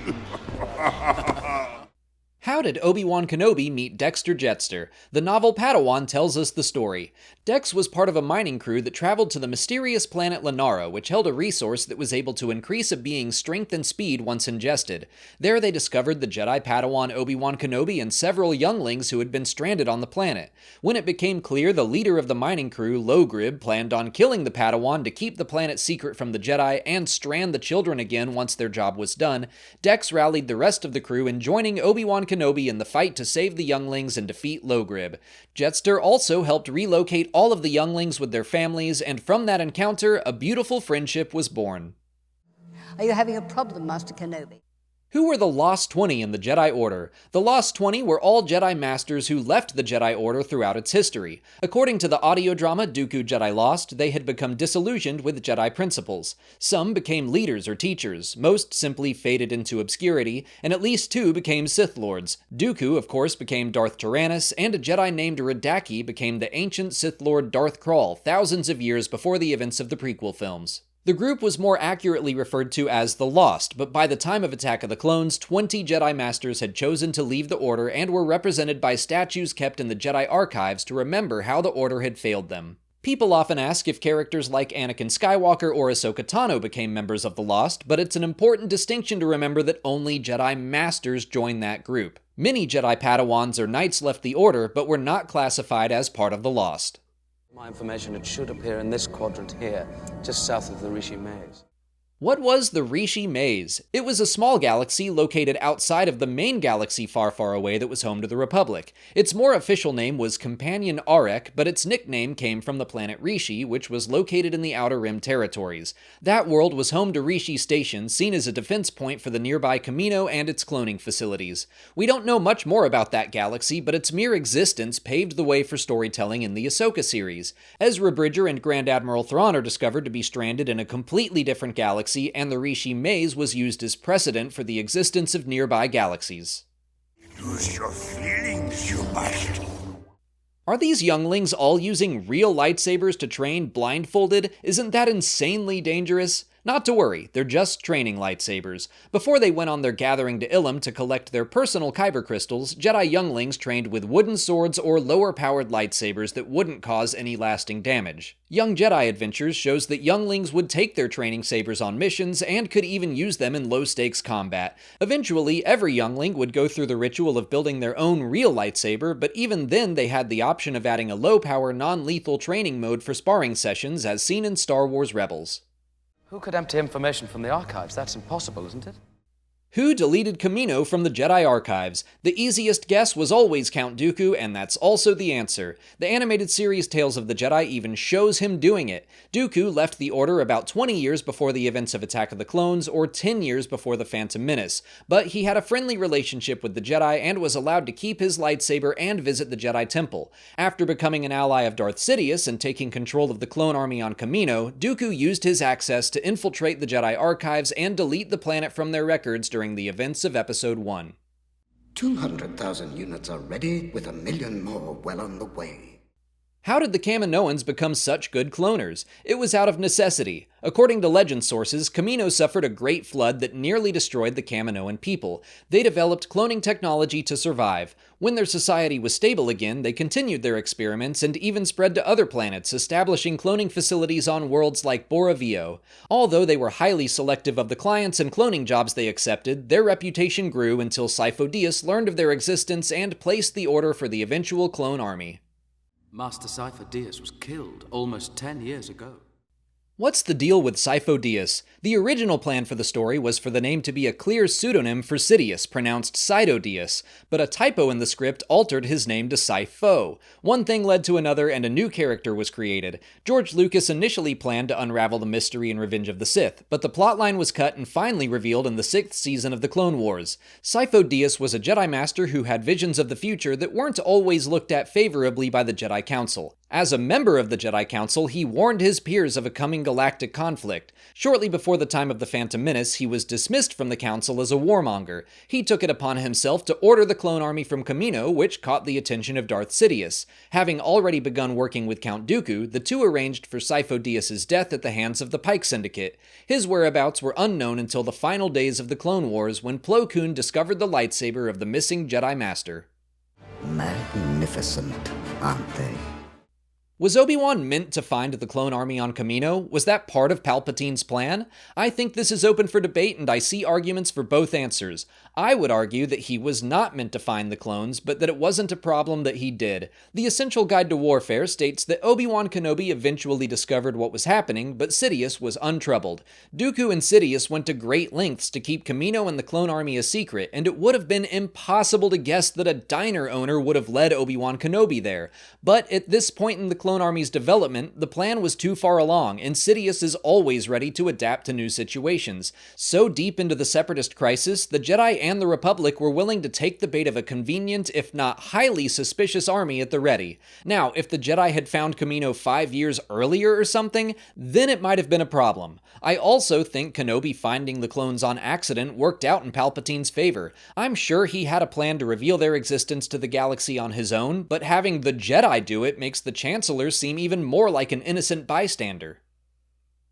How did Obi-Wan Kenobi meet Dexter Jettster? The novel Padawan tells us the story. Dex was part of a mining crew that traveled to the mysterious planet Lenara, which held a resource that was able to increase a being's strength and speed once ingested. There they discovered the Jedi Padawan Obi-Wan Kenobi and several younglings who had been stranded on the planet. When it became clear the leader of the mining crew, Logrib, planned on killing the Padawan to keep the planet secret from the Jedi and strand the children again once their job was done, Dex rallied the rest of the crew in joining Obi-Wan Kenobi in the fight to save the younglings and defeat Logrib. Jettster also helped relocate all of the younglings with their families, and from that encounter, a beautiful friendship was born. Are you having a problem, Master Kenobi? Who were the Lost 20 in the Jedi Order? The Lost 20 were all Jedi Masters who left the Jedi Order throughout its history. According to the audio drama Dooku Jedi Lost, they had become disillusioned with Jedi principles. Some became leaders or teachers, most simply faded into obscurity, and at least 2 became Sith Lords. Dooku, of course, became Darth Tyrannus, and a Jedi named Radaki became the ancient Sith Lord Darth Krall, thousands of years before the events of the prequel films. The group was more accurately referred to as the Lost, but by the time of Attack of the Clones, 20 Jedi Masters had chosen to leave the Order and were represented by statues kept in the Jedi archives to remember how the Order had failed them. People often ask if characters like Anakin Skywalker or Ahsoka Tano became members of the Lost, but it's an important distinction to remember that only Jedi Masters joined that group. Many Jedi Padawans or Knights left the Order, but were not classified as part of the Lost. My information, it should appear in this quadrant here, just south of the Rishi Maze. What was the Rishi Maze? It was a small galaxy located outside of the main galaxy far, far away that was home to the Republic. Its more official name was Companion Arek, but its nickname came from the planet Rishi, which was located in the Outer Rim territories. That world was home to Rishi Station, seen as a defense point for the nearby Camino and its cloning facilities. We don't know much more about that galaxy, but its mere existence paved the way for storytelling in the Ahsoka series. Ezra Bridger and Grand Admiral Thrawn are discovered to be stranded in a completely different galaxy, and the Rishi Maze was used as precedent for the existence of nearby galaxies. Use your feelings, you must. Are these younglings all using real lightsabers to train blindfolded? Isn't that insanely dangerous? Not to worry, they're just training lightsabers. Before they went on their gathering to Ilum to collect their personal kyber crystals, Jedi younglings trained with wooden swords or lower-powered lightsabers that wouldn't cause any lasting damage. Young Jedi Adventures shows that younglings would take their training sabers on missions and could even use them in low-stakes combat. Eventually, every youngling would go through the ritual of building their own real lightsaber, but even then they had the option of adding a low-power, non-lethal training mode for sparring sessions as seen in Star Wars Rebels. Who could empty information from the archives? That's impossible, isn't it? Who deleted Camino from the Jedi archives? The easiest guess was always Count Dooku, and that's also the answer. The animated series Tales of the Jedi even shows him doing it. Dooku left the Order about 20 years before the events of Attack of the Clones, or 10 years before the Phantom Menace, but he had a friendly relationship with the Jedi and was allowed to keep his lightsaber and visit the Jedi Temple. After becoming an ally of Darth Sidious and taking control of the clone army on Camino, Dooku used his access to infiltrate the Jedi archives and delete the planet from their records during the events of Episode 1. 200,000 units are ready, with 1 million more well on the way. How did the Kaminoans become such good cloners? It was out of necessity. According to legend sources, Kamino suffered a great flood that nearly destroyed the Kaminoan people. They developed cloning technology to survive. When their society was stable again, they continued their experiments and even spread to other planets, establishing cloning facilities on worlds like Boravio. Although they were highly selective of the clients and cloning jobs they accepted, their reputation grew until Sifo-Dyas learned of their existence and placed the order for the eventual clone army. Master Sifo-Dyas was killed almost 10 years ago. What's the deal with Sifo-Dyas? The original plan for the story was for the name to be a clear pseudonym for Sidious, pronounced Sito-Dyas, but a typo in the script altered his name to Sifo. One thing led to another and a new character was created. George Lucas initially planned to unravel the mystery in Revenge of the Sith, but the plotline was cut and finally revealed in the 6th season of the Clone Wars. Sifo-Dyas was a Jedi Master who had visions of the future that weren't always looked at favorably by the Jedi Council. As a member of the Jedi Council, he warned his peers of a coming galactic conflict. Shortly before the time of the Phantom Menace, he was dismissed from the Council as a warmonger. He took it upon himself to order the clone army from Kamino, which caught the attention of Darth Sidious. Having already begun working with Count Dooku, the two arranged for Sifo-Dyas' death at the hands of the Pike Syndicate. His whereabouts were unknown until the final days of the Clone Wars, when Plo Koon discovered the lightsaber of the missing Jedi Master. Magnificent, aren't they? Was Obi-Wan meant to find the clone army on Kamino? Was that part of Palpatine's plan? I think this is open for debate, and I see arguments for both answers. I would argue that he was not meant to find the clones, but that it wasn't a problem that he did. The Essential Guide to Warfare states that Obi-Wan Kenobi eventually discovered what was happening, but Sidious was untroubled. Dooku and Sidious went to great lengths to keep Kamino and the clone army a secret, and it would have been impossible to guess that a diner owner would have led Obi-Wan Kenobi there. But at this point in the clone army's development, the plan was too far along, and Sidious is always ready to adapt to new situations. So deep into the Separatist crisis, the Jedi and the Republic were willing to take the bait of a convenient, if not highly suspicious army at the ready. Now, if the Jedi had found Kamino 5 years earlier or something, then it might have been a problem. I also think Kenobi finding the clones on accident worked out in Palpatine's favor. I'm sure he had a plan to reveal their existence to the galaxy on his own, but having the Jedi do it makes the Chancellor seem even more like an innocent bystander.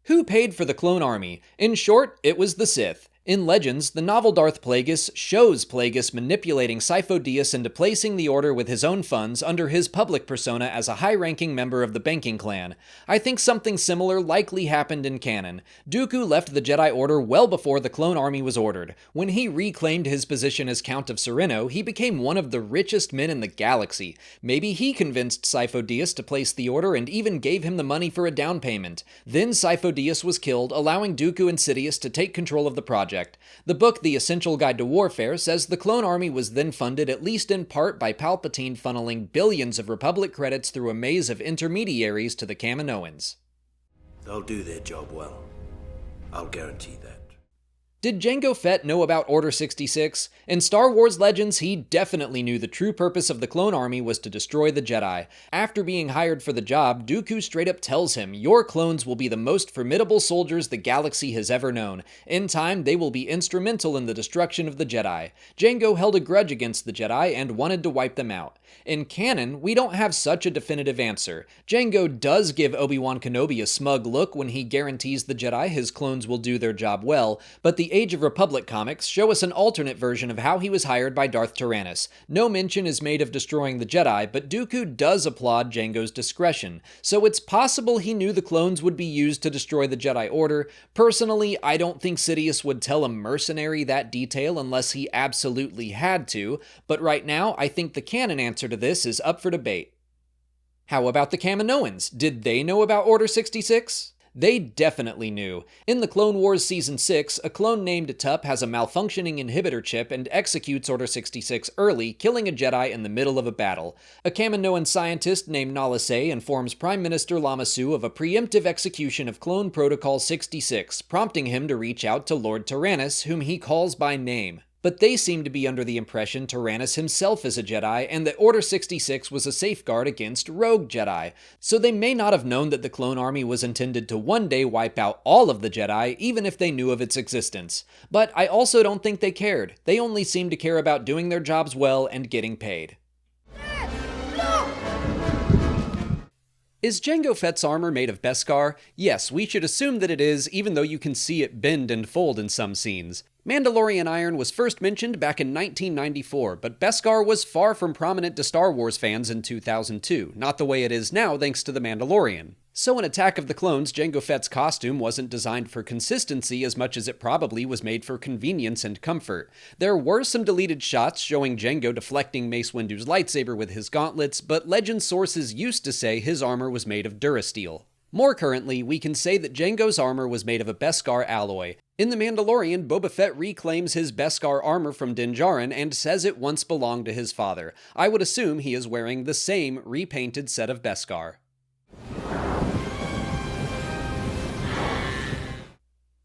Who paid for the clone army? In short, it was the Sith. In Legends, the novel Darth Plagueis shows Plagueis manipulating Sifo-Dyas into placing the Order with his own funds under his public persona as a high-ranking member of the banking clan. I think something similar likely happened in canon. Dooku left the Jedi Order well before the clone army was ordered. When he reclaimed his position as Count of Sereno, he became one of the richest men in the galaxy. Maybe he convinced Sifo-Dyas to place the Order and even gave him the money for a down payment. Then Sifo-Dyas was killed, allowing Dooku and Sidious to take control of the project. The book The Essential Guide to Warfare says the clone army was then funded at least in part by Palpatine funneling billions of Republic credits through a maze of intermediaries to the Kaminoans. They'll do their job well. I'll guarantee that. Did Jango Fett know about Order 66? In Star Wars Legends, he definitely knew the true purpose of the clone army was to destroy the Jedi. After being hired for the job, Dooku straight up tells him, "Your clones will be the most formidable soldiers the galaxy has ever known. In time, they will be instrumental in the destruction of the Jedi." Jango held a grudge against the Jedi and wanted to wipe them out. In canon, we don't have such a definitive answer. Jango does give Obi-Wan Kenobi a smug look when he guarantees the Jedi his clones will do their job well, but the Age of Republic comics show us an alternate version of how he was hired by Darth Tyrannus. No mention is made of destroying the Jedi, but Dooku does applaud Jango's discretion, so it's possible he knew the clones would be used to destroy the Jedi Order. Personally, I don't think Sidious would tell a mercenary that detail unless he absolutely had to, but right now, I think the canon answer to this is up for debate. How about the Kaminoans? Did they know about Order 66? They definitely knew. In the Clone Wars Season 6, a clone named Tup has a malfunctioning inhibitor chip and executes Order 66 early, killing a Jedi in the middle of a battle. A Kaminoan scientist named Nala Se informs Prime Minister Lama Su of a preemptive execution of Clone Protocol 66, prompting him to reach out to Lord Tyrannus, whom he calls by name. But they seem to be under the impression Tyrannus himself is a Jedi, and that Order 66 was a safeguard against rogue Jedi. So they may not have known that the clone army was intended to one day wipe out all of the Jedi, even if they knew of its existence. But I also don't think they cared. They only seemed to care about doing their jobs well and getting paid. Is Jango Fett's armor made of Beskar? Yes, we should assume that it is, even though you can see it bend and fold in some scenes. Mandalorian iron was first mentioned back in 1994, but Beskar was far from prominent to Star Wars fans in 2002, not the way it is now thanks to The Mandalorian. So in Attack of the Clones, Jango Fett's costume wasn't designed for consistency as much as it probably was made for convenience and comfort. There were some deleted shots showing Jango deflecting Mace Windu's lightsaber with his gauntlets, but legend sources used to say his armor was made of Durasteel. More currently, we can say that Jango's armor was made of a Beskar alloy. In The Mandalorian, Boba Fett reclaims his Beskar armor from Din Djarin and says it once belonged to his father. I would assume he is wearing the same repainted set of Beskar.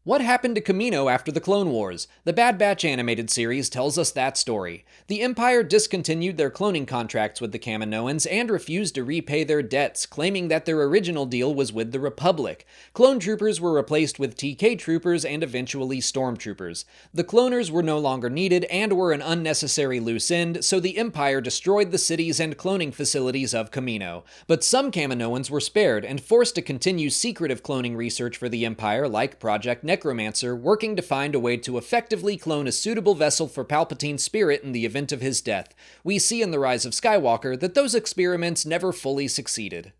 What happened to Kamino after the Clone Wars? The Bad Batch animated series tells us that story. The Empire discontinued their cloning contracts with the Kaminoans and refused to repay their debts, claiming that their original deal was with the Republic. Clone troopers were replaced with TK troopers and eventually stormtroopers. The cloners were no longer needed and were an unnecessary loose end, so the Empire destroyed the cities and cloning facilities of Kamino. But some Kaminoans were spared and forced to continue secretive cloning research for the Empire, like Project Necromancer, working to find a way to effectively clone a suitable vessel for Palpatine's spirit in the event of his death. We see in The Rise of Skywalker that those experiments never fully succeeded.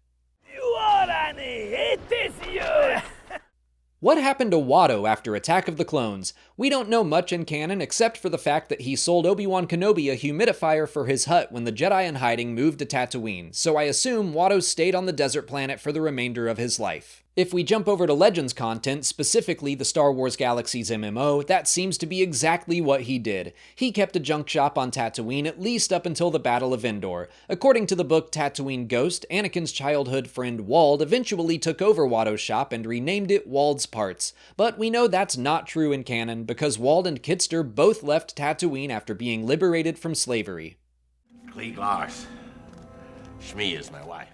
You are an idiot! What happened to Watto after Attack of the Clones? We don't know much in canon except for the fact that he sold Obi-Wan Kenobi a humidifier for his hut when the Jedi in hiding moved to Tatooine, so I assume Watto stayed on the desert planet for the remainder of his life. If we jump over to Legends content, specifically the Star Wars Galaxies MMO, that seems to be exactly what he did. He kept a junk shop on Tatooine at least up until the Battle of Endor. According to the book Tatooine Ghost, Anakin's childhood friend Wald eventually took over Watto's shop and renamed it Wald's Parts. But we know that's not true in canon because Wald and Kitster both left Tatooine after being liberated from slavery. Klieg Lars. Shmi is my wife.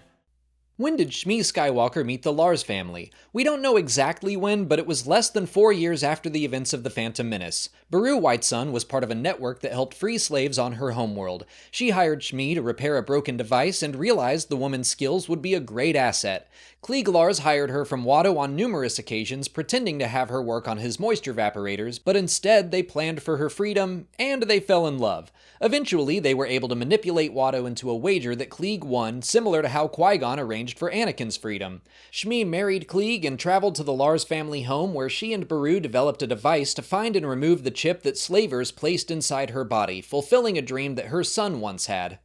When did Shmi Skywalker meet the Lars family? We don't know exactly when, but it was less than 4 years after the events of the Phantom Menace. Beru Whitesun was part of a network that helped free slaves on her homeworld. She hired Shmi to repair a broken device and realized the woman's skills would be a great asset. Klieg Lars hired her from Watto on numerous occasions, pretending to have her work on his moisture evaporators, but instead they planned for her freedom, and they fell in love. Eventually, they were able to manipulate Watto into a wager that Klieg won, similar to how Qui-Gon arranged for Anakin's freedom. Shmi married Klieg and traveled to the Lars family home where she and Beru developed a device to find and remove the chip that slavers placed inside her body, fulfilling a dream that her son once had.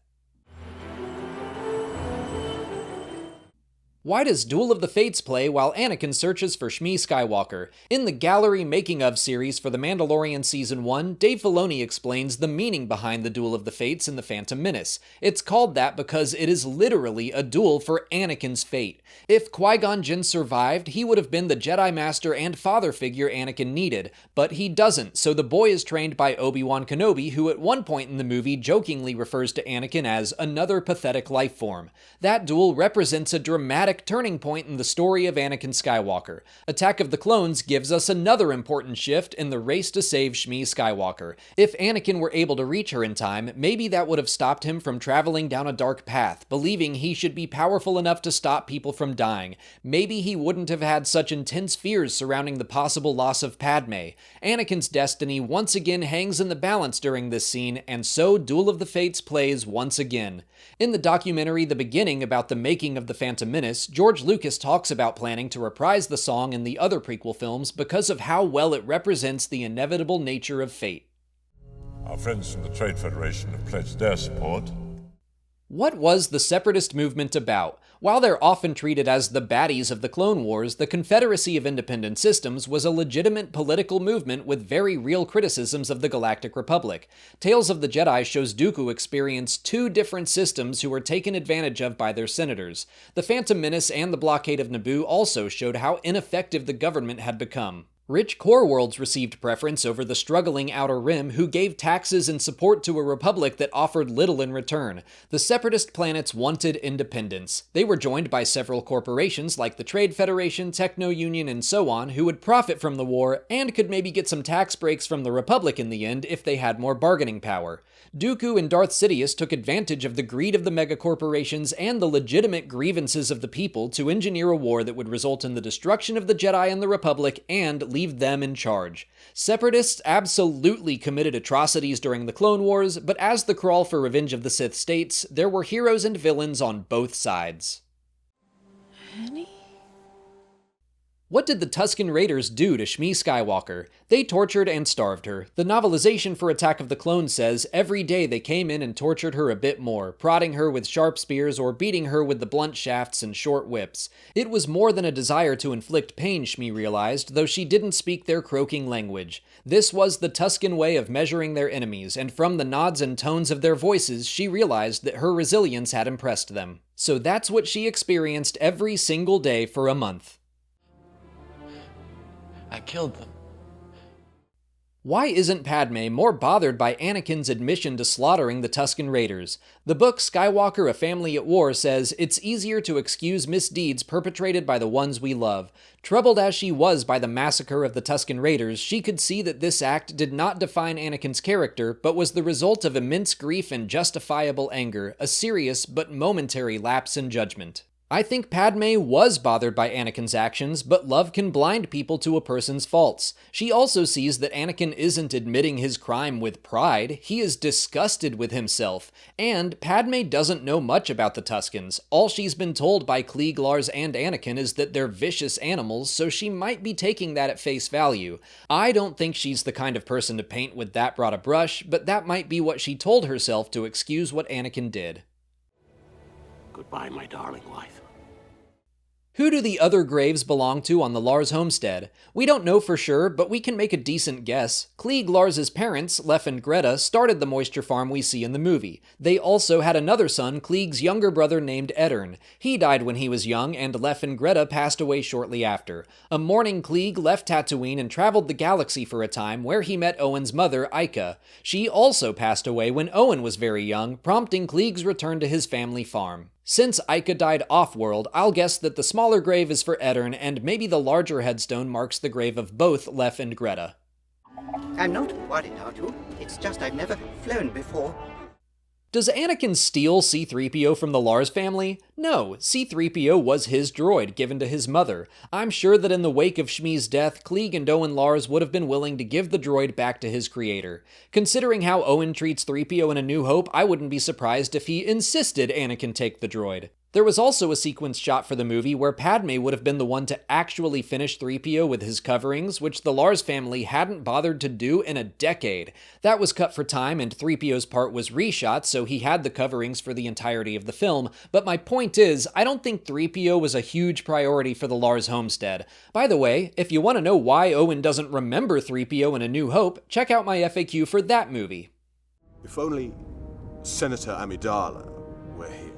Why does Duel of the Fates play while Anakin searches for Shmi Skywalker? In the Gallery Making of series for The Mandalorian Season 1, Dave Filoni explains the meaning behind the Duel of the Fates in The Phantom Menace. It's called that because it is literally a duel for Anakin's fate. If Qui-Gon Jinn survived, he would have been the Jedi Master and father figure Anakin needed, but he doesn't, so the boy is trained by Obi-Wan Kenobi, who at one point in the movie jokingly refers to Anakin as another pathetic life form. That duel represents a dramatic turning point in the story of Anakin Skywalker. Attack of the Clones gives us another important shift in the race to save Shmi Skywalker. If Anakin were able to reach her in time, maybe that would have stopped him from traveling down a dark path, believing he should be powerful enough to stop people from dying. Maybe he wouldn't have had such intense fears surrounding the possible loss of Padme. Anakin's destiny once again hangs in the balance during this scene, and so Duel of the Fates plays once again. In the documentary The Beginning about the making of The Phantom Menace, George Lucas talks about planning to reprise the song in the other prequel films because of how well it represents the inevitable nature of fate. Our friends from the Trade Federation have pledged their support. What was the Separatist movement about? While they're often treated as the baddies of the Clone Wars, the Confederacy of Independent Systems was a legitimate political movement with very real criticisms of the Galactic Republic. Tales of the Jedi shows Dooku experienced two different systems who were taken advantage of by their senators. The Phantom Menace and the blockade of Naboo also showed how ineffective the government had become. Rich core worlds received preference over the struggling Outer Rim, who gave taxes and support to a republic that offered little in return. The separatist planets wanted independence. They were joined by several corporations like the Trade Federation, Techno Union, and so on, who would profit from the war and could maybe get some tax breaks from the Republic in the end if they had more bargaining power. Dooku and Darth Sidious took advantage of the greed of the megacorporations and the legitimate grievances of the people to engineer a war that would result in the destruction of the Jedi and the Republic and leave them in charge. Separatists absolutely committed atrocities during the Clone Wars, but as the crawl for Revenge of the Sith states, there were heroes and villains on both sides. Annie? What did the Tusken Raiders do to Shmi Skywalker? They tortured and starved her. The novelization for Attack of the Clones says every day they came in and tortured her a bit more, prodding her with sharp spears or beating her with the blunt shafts and short whips. It was more than a desire to inflict pain, Shmi realized, though she didn't speak their croaking language. This was the Tusken way of measuring their enemies, and from the nods and tones of their voices, she realized that her resilience had impressed them. So that's what she experienced every single day for a month. I killed them. Why isn't Padme more bothered by Anakin's admission to slaughtering the Tusken Raiders? The book Skywalker: A Family at War says it's easier to excuse misdeeds perpetrated by the ones we love. Troubled as she was by the massacre of the Tusken Raiders, she could see that this act did not define Anakin's character, but was the result of immense grief and justifiable anger, a serious but momentary lapse in judgment. I think Padme was bothered by Anakin's actions, but love can blind people to a person's faults. She also sees that Anakin isn't admitting his crime with pride, he is disgusted with himself. And Padme doesn't know much about the Tuskens. All she's been told by Klieg, Lars, and Anakin is that they're vicious animals, so she might be taking that at face value. I don't think she's the kind of person to paint with that broad a brush, but that might be what she told herself to excuse what Anakin did. Goodbye, my darling wife. Who do the other graves belong to on the Lars homestead? We don't know for sure, but we can make a decent guess. Klieg, Lars's parents, Leff and Greta, started the moisture farm we see in the movie. They also had another son, Klieg's younger brother named Eddern. He died when he was young, and Leff and Greta passed away shortly after. A morning, Klieg left Tatooine and traveled the galaxy for a time, where he met Owen's mother, Ica. She also passed away when Owen was very young, prompting Klieg's return to his family farm. Since Ica died off-world, I'll guess that the smaller grave is for Eddern, and maybe the larger headstone marks the grave of both Leff and Greta. I'm not worried, R2. It's just I've never flown before. Does Anakin steal C-3PO from the Lars family? No, C-3PO was his droid, given to his mother. I'm sure that in the wake of Shmi's death, Klieg and Owen Lars would have been willing to give the droid back to his creator. Considering how Owen treats 3PO in A New Hope, I wouldn't be surprised if he insisted Anakin take the droid. There was also a sequence shot for the movie where Padme would have been the one to actually finish 3PO with his coverings, which the Lars family hadn't bothered to do in a decade. That was cut for time, and 3PO's part was reshot, so he had the coverings for the entirety of the film, but my point is, I don't think 3PO was a huge priority for the Lars homestead. By the way, if you want to know why Owen doesn't remember 3PO in A New Hope, check out my FAQ for that movie. If only Senator Amidala were here.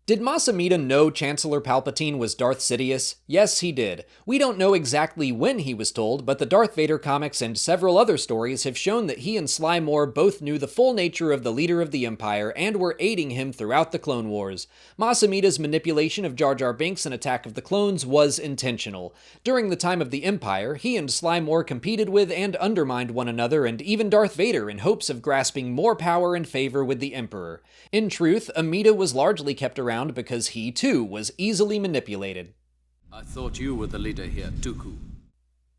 Did Mas Amedda know Chancellor Palpatine was Darth Sidious? Yes, he did. We don't know exactly when he was told, but the Darth Vader comics and several other stories have shown that he and Sly Moore both knew the full nature of the leader of the Empire and were aiding him throughout the Clone Wars. Mas Amedda's manipulation of Jar Jar Binks in Attack of the Clones was intentional. During the time of the Empire, he and Sly Moore competed with and undermined one another and even Darth Vader in hopes of grasping more power and favor with the Emperor. In truth, Amedda was largely kept around because he, too, was easily manipulated. I thought you were the leader here, Dooku.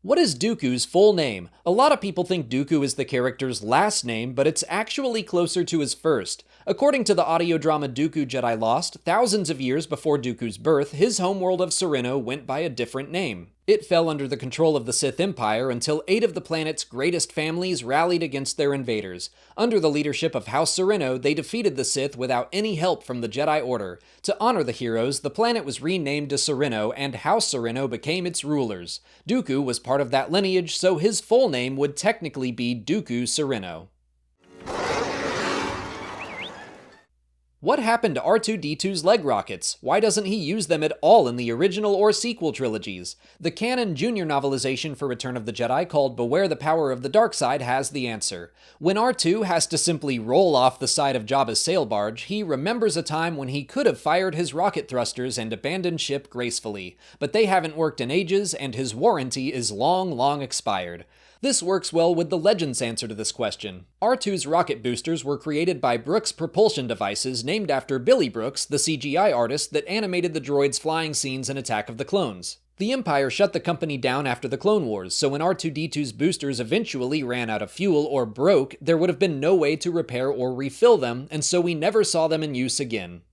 What is Dooku's full name? A lot of people think Dooku is the character's last name, but it's actually closer to his first. According to the audio drama Dooku Jedi Lost, thousands of years before Dooku's birth, his homeworld of Sereno went by a different name. It fell under the control of the Sith Empire until 8 of the planet's greatest families rallied against their invaders. Under the leadership of House Sereno, they defeated the Sith without any help from the Jedi Order. To honor the heroes, the planet was renamed to Sereno, and House Sereno became its rulers. Dooku was part of that lineage, so his full name would technically be Dooku Sereno. What happened to R2-D2's leg rockets? Why doesn't he use them at all in the original or sequel trilogies? The canon junior novelization for Return of the Jedi called Beware the Power of the Dark Side has the answer. When R2 has to simply roll off the side of Jabba's sail barge, he remembers a time when he could have fired his rocket thrusters and abandoned ship gracefully, but they haven't worked in ages and his warranty is long expired. This works well with the Legends answer to this question. R2's rocket boosters were created by Brooks Propulsion Devices, named after Billy Brooks, the CGI artist that animated the droid's flying scenes in Attack of the Clones. The Empire shut the company down after the Clone Wars, so when R2-D2's boosters eventually ran out of fuel or broke, there would have been no way to repair or refill them, and so we never saw them in use again.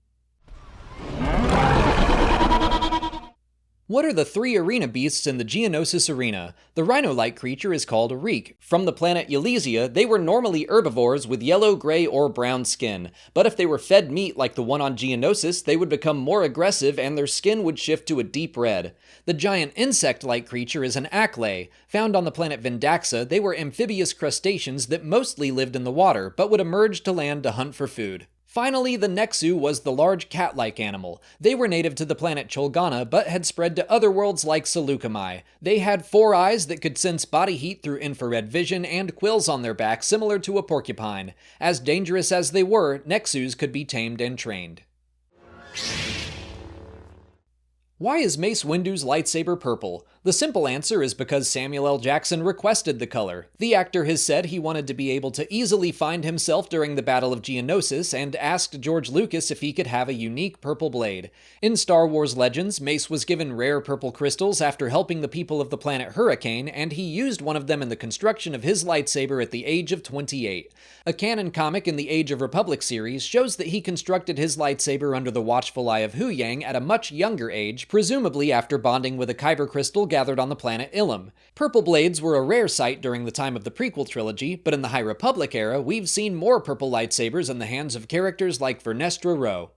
What are the three arena beasts in the Geonosis arena? The rhino-like creature is called a reek. From the planet Elysia, they were normally herbivores with yellow, gray, or brown skin. But if they were fed meat like the one on Geonosis, they would become more aggressive and their skin would shift to a deep red. The giant insect-like creature is an acklay. Found on the planet Vindaxa, they were amphibious crustaceans that mostly lived in the water, but would emerge to land to hunt for food. Finally, the Nexu was the large cat-like animal. They were native to the planet Cholgana, but had spread to other worlds like Seleucami. They had 4 eyes that could sense body heat through infrared vision and quills on their back similar to a porcupine. As dangerous as they were, Nexus could be tamed and trained. Why is Mace Windu's lightsaber purple? The simple answer is because Samuel L. Jackson requested the color. The actor has said he wanted to be able to easily find himself during the Battle of Geonosis and asked George Lucas if he could have a unique purple blade. In Star Wars Legends, Mace was given rare purple crystals after helping the people of the planet Hurricane, and he used one of them in the construction of his lightsaber at the age of 28. A canon comic in the Age of Republic series shows that he constructed his lightsaber under the watchful eye of Huyang at a much younger age, presumably after bonding with a kyber crystal gathered on the planet Ilum. Purple blades were a rare sight during the time of the prequel trilogy, but in the High Republic era, we've seen more purple lightsabers in the hands of characters like Vernestra Rwoh.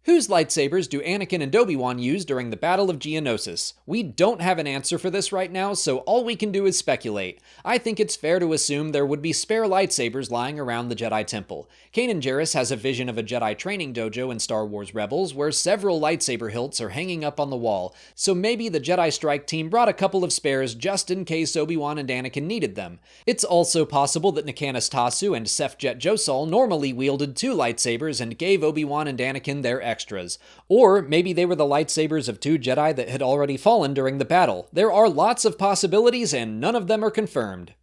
Whose lightsabers do Anakin and Obi-Wan use during the Battle of Geonosis? We don't have an answer for this right now, so all we can do is speculate. I think it's fair to assume there would be spare lightsabers lying around the Jedi Temple. Kanan Jarrus has a vision of a Jedi training dojo in Star Wars Rebels where several lightsaber hilts are hanging up on the wall, so maybe the Jedi Strike team brought a couple of spares just in case Obi-Wan and Anakin needed them. It's also possible that Nakanis Tasu and Sefjet Josal normally wielded 2 lightsabers and gave Obi-Wan and Anakin their extras. Or maybe they were the lightsabers of 2 Jedi that had already fallen during the battle. There are lots of possibilities and none of them are confirmed.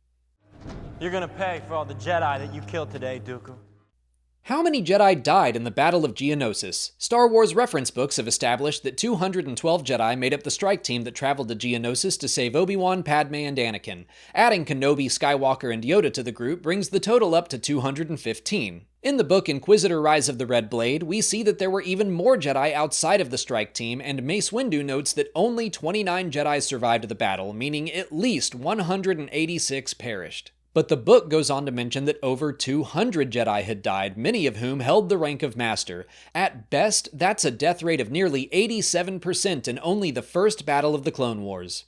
You're gonna pay for all the Jedi that you killed today, Dooku. How many Jedi died in the Battle of Geonosis? Star Wars reference books have established that 212 Jedi made up the strike team that traveled to Geonosis to save Obi-Wan, Padme, and Anakin. Adding Kenobi, Skywalker, and Yoda to the group brings the total up to 215. In the book Inquisitor Rise of the Red Blade, we see that there were even more Jedi outside of the strike team, and Mace Windu notes that only 29 Jedi survived the battle, meaning at least 186 perished. But the book goes on to mention that over 200 Jedi had died, many of whom held the rank of Master. At best, that's a death rate of nearly 87% in only the first battle of the Clone Wars.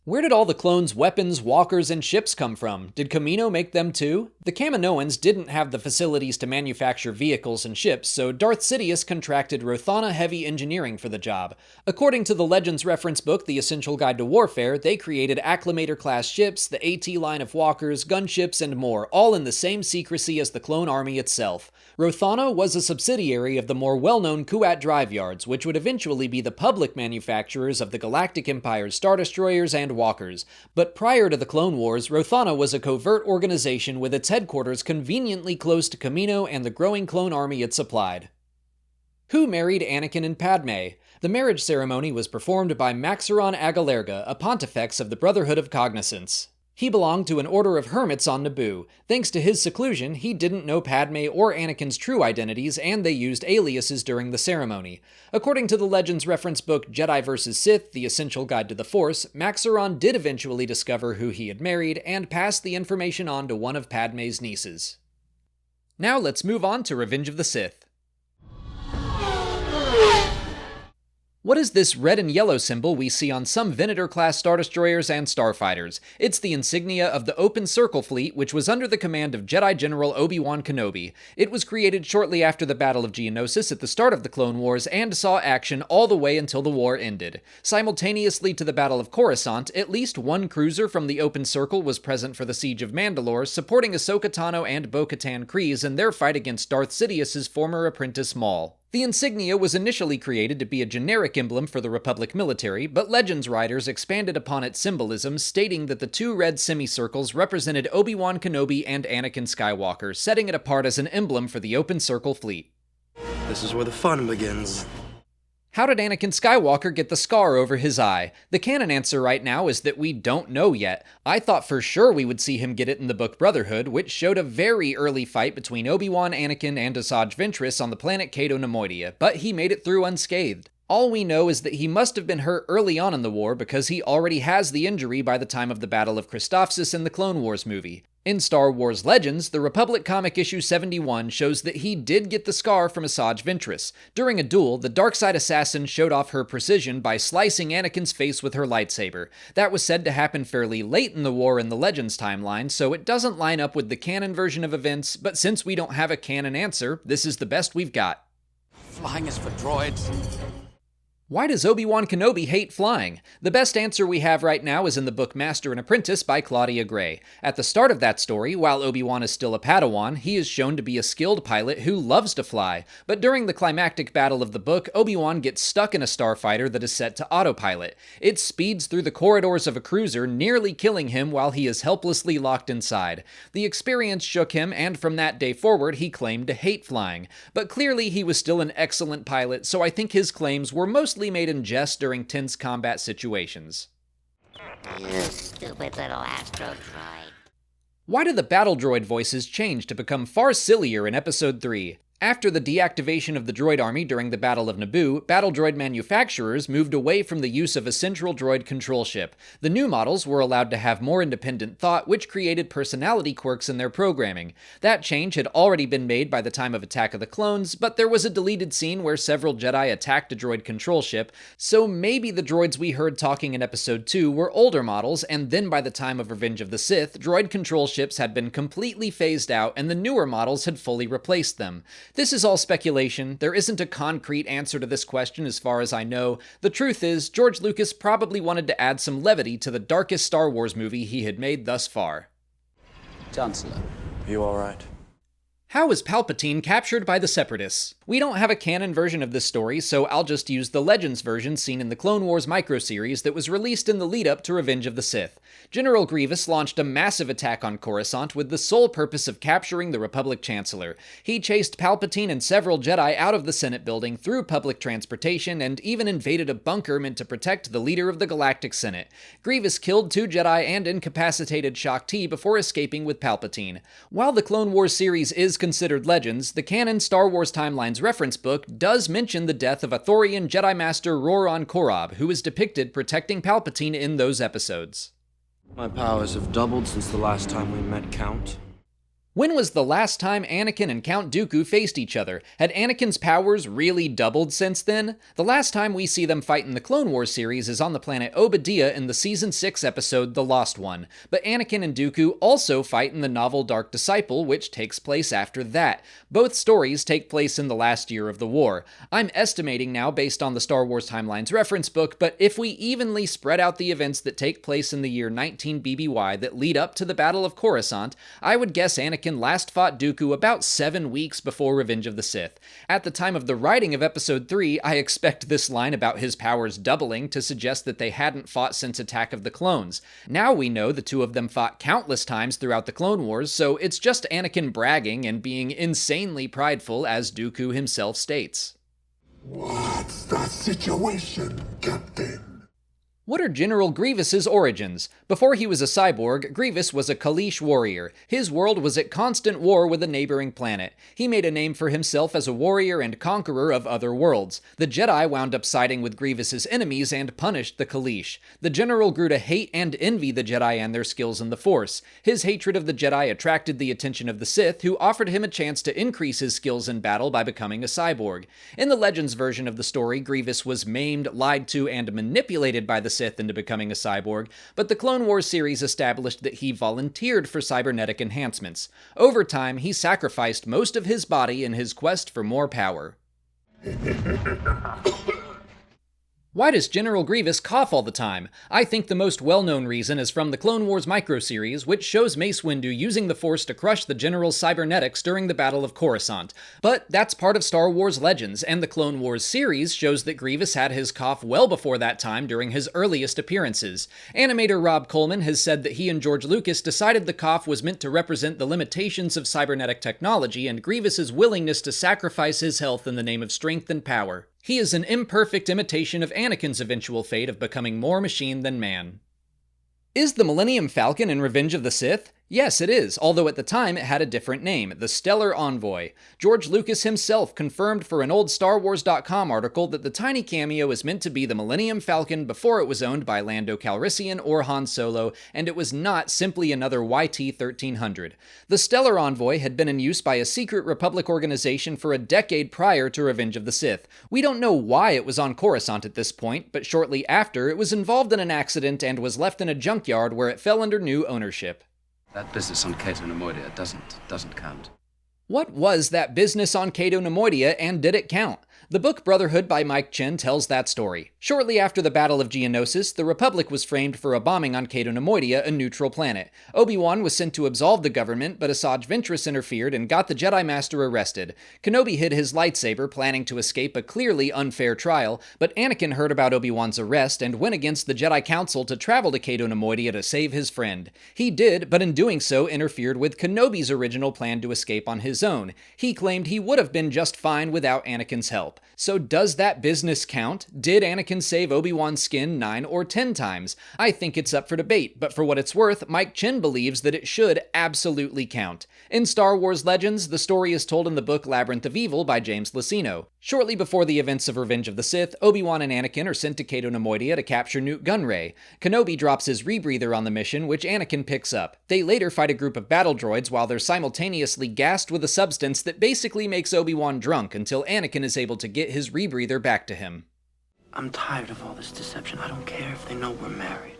Where did all the clones' weapons, walkers, and ships come from? Did Kamino make them too? The Kaminoans didn't have the facilities to manufacture vehicles and ships, so Darth Sidious contracted Rothana Heavy Engineering for the job. According to the Legends reference book, The Essential Guide to Warfare, they created Acclamator-class ships, the AT line of walkers, gunships, and more, all in the same secrecy as the clone army itself. Rothana was a subsidiary of the more well-known Kuat Drive Yards, which would eventually be the public manufacturers of the Galactic Empire's Star Destroyers and walkers. But prior to the Clone Wars, Rothana was a covert organization with its headquarters conveniently close to Kamino and the growing clone army it supplied. Who married Anakin and Padme? The marriage ceremony was performed by Maxeron Agalerga, a pontifex of the Brotherhood of Cognizance. He belonged to an order of hermits on Naboo. Thanks to his seclusion, he didn't know Padme or Anakin's true identities, and they used aliases during the ceremony. According to the Legends reference book Jedi vs. Sith, The Essential Guide to the Force, Maxeron did eventually discover who he had married, and passed the information on to one of Padme's nieces. Now let's move on to Revenge of the Sith. What is this red and yellow symbol we see on some Venator-class Star Destroyers and Starfighters? It's the insignia of the Open Circle Fleet, which was under the command of Jedi General Obi-Wan Kenobi. It was created shortly after the Battle of Geonosis at the start of the Clone Wars and saw action all the way until the war ended. Simultaneously to the Battle of Coruscant, at least one cruiser from the Open Circle was present for the Siege of Mandalore, supporting Ahsoka Tano and Bo-Katan Kryze in their fight against Darth Sidious's former apprentice Maul. The insignia was initially created to be a generic emblem for the Republic military, but Legends writers expanded upon its symbolism, stating that the two red semicircles represented Obi-Wan Kenobi and Anakin Skywalker, setting it apart as an emblem for the Open Circle Fleet. This is where the fun begins. How did Anakin Skywalker get the scar over his eye? The canon answer right now is that we don't know yet. I thought for sure we would see him get it in the book Brotherhood, which showed a very early fight between Obi-Wan, Anakin, and Asajj Ventress on the planet Cato Nemoidia, but he made it through unscathed. All we know is that he must have been hurt early on in the war because he already has the injury by the time of the Battle of Christophsis in the Clone Wars movie. In Star Wars Legends, the Republic comic issue 71 shows that he did get the scar from Asajj Ventress. During a duel, the Darkside assassin showed off her precision by slicing Anakin's face with her lightsaber. That was said to happen fairly late in the war in the Legends timeline, so it doesn't line up with the canon version of events, but since we don't have a canon answer, this is the best we've got. Flying is for droids. Why does Obi-Wan Kenobi hate flying? The best answer we have right now is in the book Master and Apprentice by Claudia Gray. At the start of that story, while Obi-Wan is still a Padawan, he is shown to be a skilled pilot who loves to fly. But during the climactic battle of the book, Obi-Wan gets stuck in a starfighter that is set to autopilot. It speeds through the corridors of a cruiser, nearly killing him while he is helplessly locked inside. The experience shook him, and from that day forward, he claimed to hate flying. But clearly he was still an excellent pilot, so I think his claims were mostly made in jest during tense combat situations. You stupid little astro droid. Why do the battle droid voices change to become far sillier in Episode 3? After the deactivation of the droid army during the Battle of Naboo, battle droid manufacturers moved away from the use of a central droid control ship. The new models were allowed to have more independent thought, which created personality quirks in their programming. That change had already been made by the time of Attack of the Clones, but there was a deleted scene where several Jedi attacked a droid control ship, so maybe the droids we heard talking in Episode 2 were older models, and then by the time of Revenge of the Sith, droid control ships had been completely phased out and the newer models had fully replaced them. This is all speculation. There isn't a concrete answer to this question as far as I know. The truth is, George Lucas probably wanted to add some levity to the darkest Star Wars movie he had made thus far. Chancellor. You alright? How is Palpatine captured by the Separatists? We don't have a canon version of this story, so I'll just use the Legends version seen in the Clone Wars microseries that was released in the lead-up to Revenge of the Sith. General Grievous launched a massive attack on Coruscant with the sole purpose of capturing the Republic Chancellor. He chased Palpatine and several Jedi out of the Senate building through public transportation and even invaded a bunker meant to protect the leader of the Galactic Senate. Grievous killed 2 Jedi and incapacitated Shaak Ti before escaping with Palpatine. While the Clone Wars series is considered Legends, the canon Star Wars Timeline's reference book does mention the death of Ithorian Jedi Master Roran Korob, who is depicted protecting Palpatine in those episodes. My powers have doubled since the last time we met, Count. When was the last time Anakin and Count Dooku faced each other? Had Anakin's powers really doubled since then? The last time we see them fight in the Clone Wars series is on the planet Obadiah in the Season 6 episode The Lost One, but Anakin and Dooku also fight in the novel Dark Disciple, which takes place after that. Both stories take place in the last year of the war. I'm estimating now based on the Star Wars Timeline's reference book, but if we evenly spread out the events that take place in the year 19 BBY that lead up to the Battle of Coruscant, I would guess Anakin last fought Dooku about 7 weeks before Revenge of the Sith. At the time of the writing of Episode 3, I expect this line about his powers doubling to suggest that they hadn't fought since Attack of the Clones. Now we know the two of them fought countless times throughout the Clone Wars, so it's just Anakin bragging and being insanely prideful, as Dooku himself states. What's the situation, Captain? What are General Grievous's origins? Before he was a cyborg, Grievous was a Kaleesh warrior. His world was at constant war with a neighboring planet. He made a name for himself as a warrior and conqueror of other worlds. The Jedi wound up siding with Grievous's enemies and punished the Kaleesh. The General grew to hate and envy the Jedi and their skills in the Force. His hatred of the Jedi attracted the attention of the Sith, who offered him a chance to increase his skills in battle by becoming a cyborg. In the Legends version of the story, Grievous was maimed, lied to, and manipulated by the Sith into becoming a cyborg, but the Clone Wars series established that he volunteered for cybernetic enhancements. Over time, he sacrificed most of his body in his quest for more power. Why does General Grievous cough all the time? I think the most well-known reason is from the Clone Wars microseries, which shows Mace Windu using the Force to crush the General's cybernetics during the Battle of Coruscant. But that's part of Star Wars Legends, and the Clone Wars series shows that Grievous had his cough well before that time during his earliest appearances. Animator Rob Coleman has said that he and George Lucas decided the cough was meant to represent the limitations of cybernetic technology and Grievous's willingness to sacrifice his health in the name of strength and power. He is an imperfect imitation of Anakin's eventual fate of becoming more machine than man. Is the Millennium Falcon in Revenge of the Sith? Yes, it is, although at the time it had a different name, the Stellar Envoy. George Lucas himself confirmed for an old StarWars.com article that the tiny cameo is meant to be the Millennium Falcon before it was owned by Lando Calrissian or Han Solo, and it was not simply another YT-1300. The Stellar Envoy had been in use by a secret Republic organization for a decade prior to Revenge of the Sith. We don't know why it was on Coruscant at this point, but shortly after, it was involved in an accident and was left in a junkyard where it fell under new ownership. That business on Cato Nemoidia doesn't count. What was that business on Cato Nemoidia, and did it count? The book Brotherhood by Mike Chen tells that story. Shortly after the Battle of Geonosis, the Republic was framed for a bombing on Cato Nemoidia, a neutral planet. Obi-Wan was sent to absolve the government, but Asajj Ventress interfered and got the Jedi Master arrested. Kenobi hid his lightsaber, planning to escape a clearly unfair trial, but Anakin heard about Obi-Wan's arrest and went against the Jedi Council to travel to Cato Nemoidia to save his friend. He did, but in doing so interfered with Kenobi's original plan to escape on his own. He claimed he would have been just fine without Anakin's help. So does that business count? Did Anakin save Obi-Wan's skin 9 or 10 times? I think it's up for debate, but for what it's worth, Mike Chen believes that it should absolutely count. In Star Wars Legends, the story is told in the book Labyrinth of Evil by James Luceno. Shortly before the events of Revenge of the Sith, Obi-Wan and Anakin are sent to Cato Nemoidia to capture Newt Gunray. Kenobi drops his rebreather on the mission, which Anakin picks up. They later fight a group of battle droids while they're simultaneously gassed with a substance that basically makes Obi-Wan drunk until Anakin is able to get his rebreather back to him. I'm tired of all this deception. I don't care if they know we're married.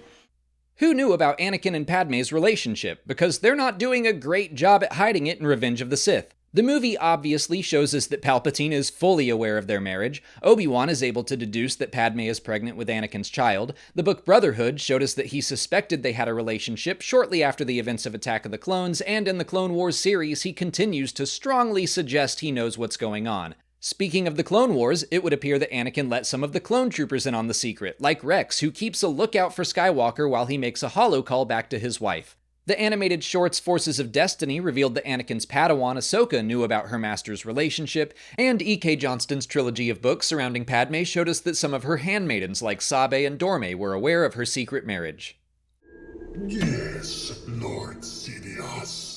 Who knew about Anakin and Padme's relationship? Because they're not doing a great job at hiding it in Revenge of the Sith. The movie obviously shows us that Palpatine is fully aware of their marriage. Obi-Wan is able to deduce that Padme is pregnant with Anakin's child. The book Brotherhood showed us that he suspected they had a relationship shortly after the events of Attack of the Clones, and in the Clone Wars series, he continues to strongly suggest he knows what's going on. Speaking of the Clone Wars, it would appear that Anakin let some of the clone troopers in on the secret, like Rex, who keeps a lookout for Skywalker while he makes a holocall back to his wife. The animated shorts Forces of Destiny revealed that Anakin's Padawan Ahsoka knew about her master's relationship, and E.K. Johnston's trilogy of books surrounding Padme showed us that some of her handmaidens like Sabe and Dorme were aware of her secret marriage. Yes, Lord Sidious.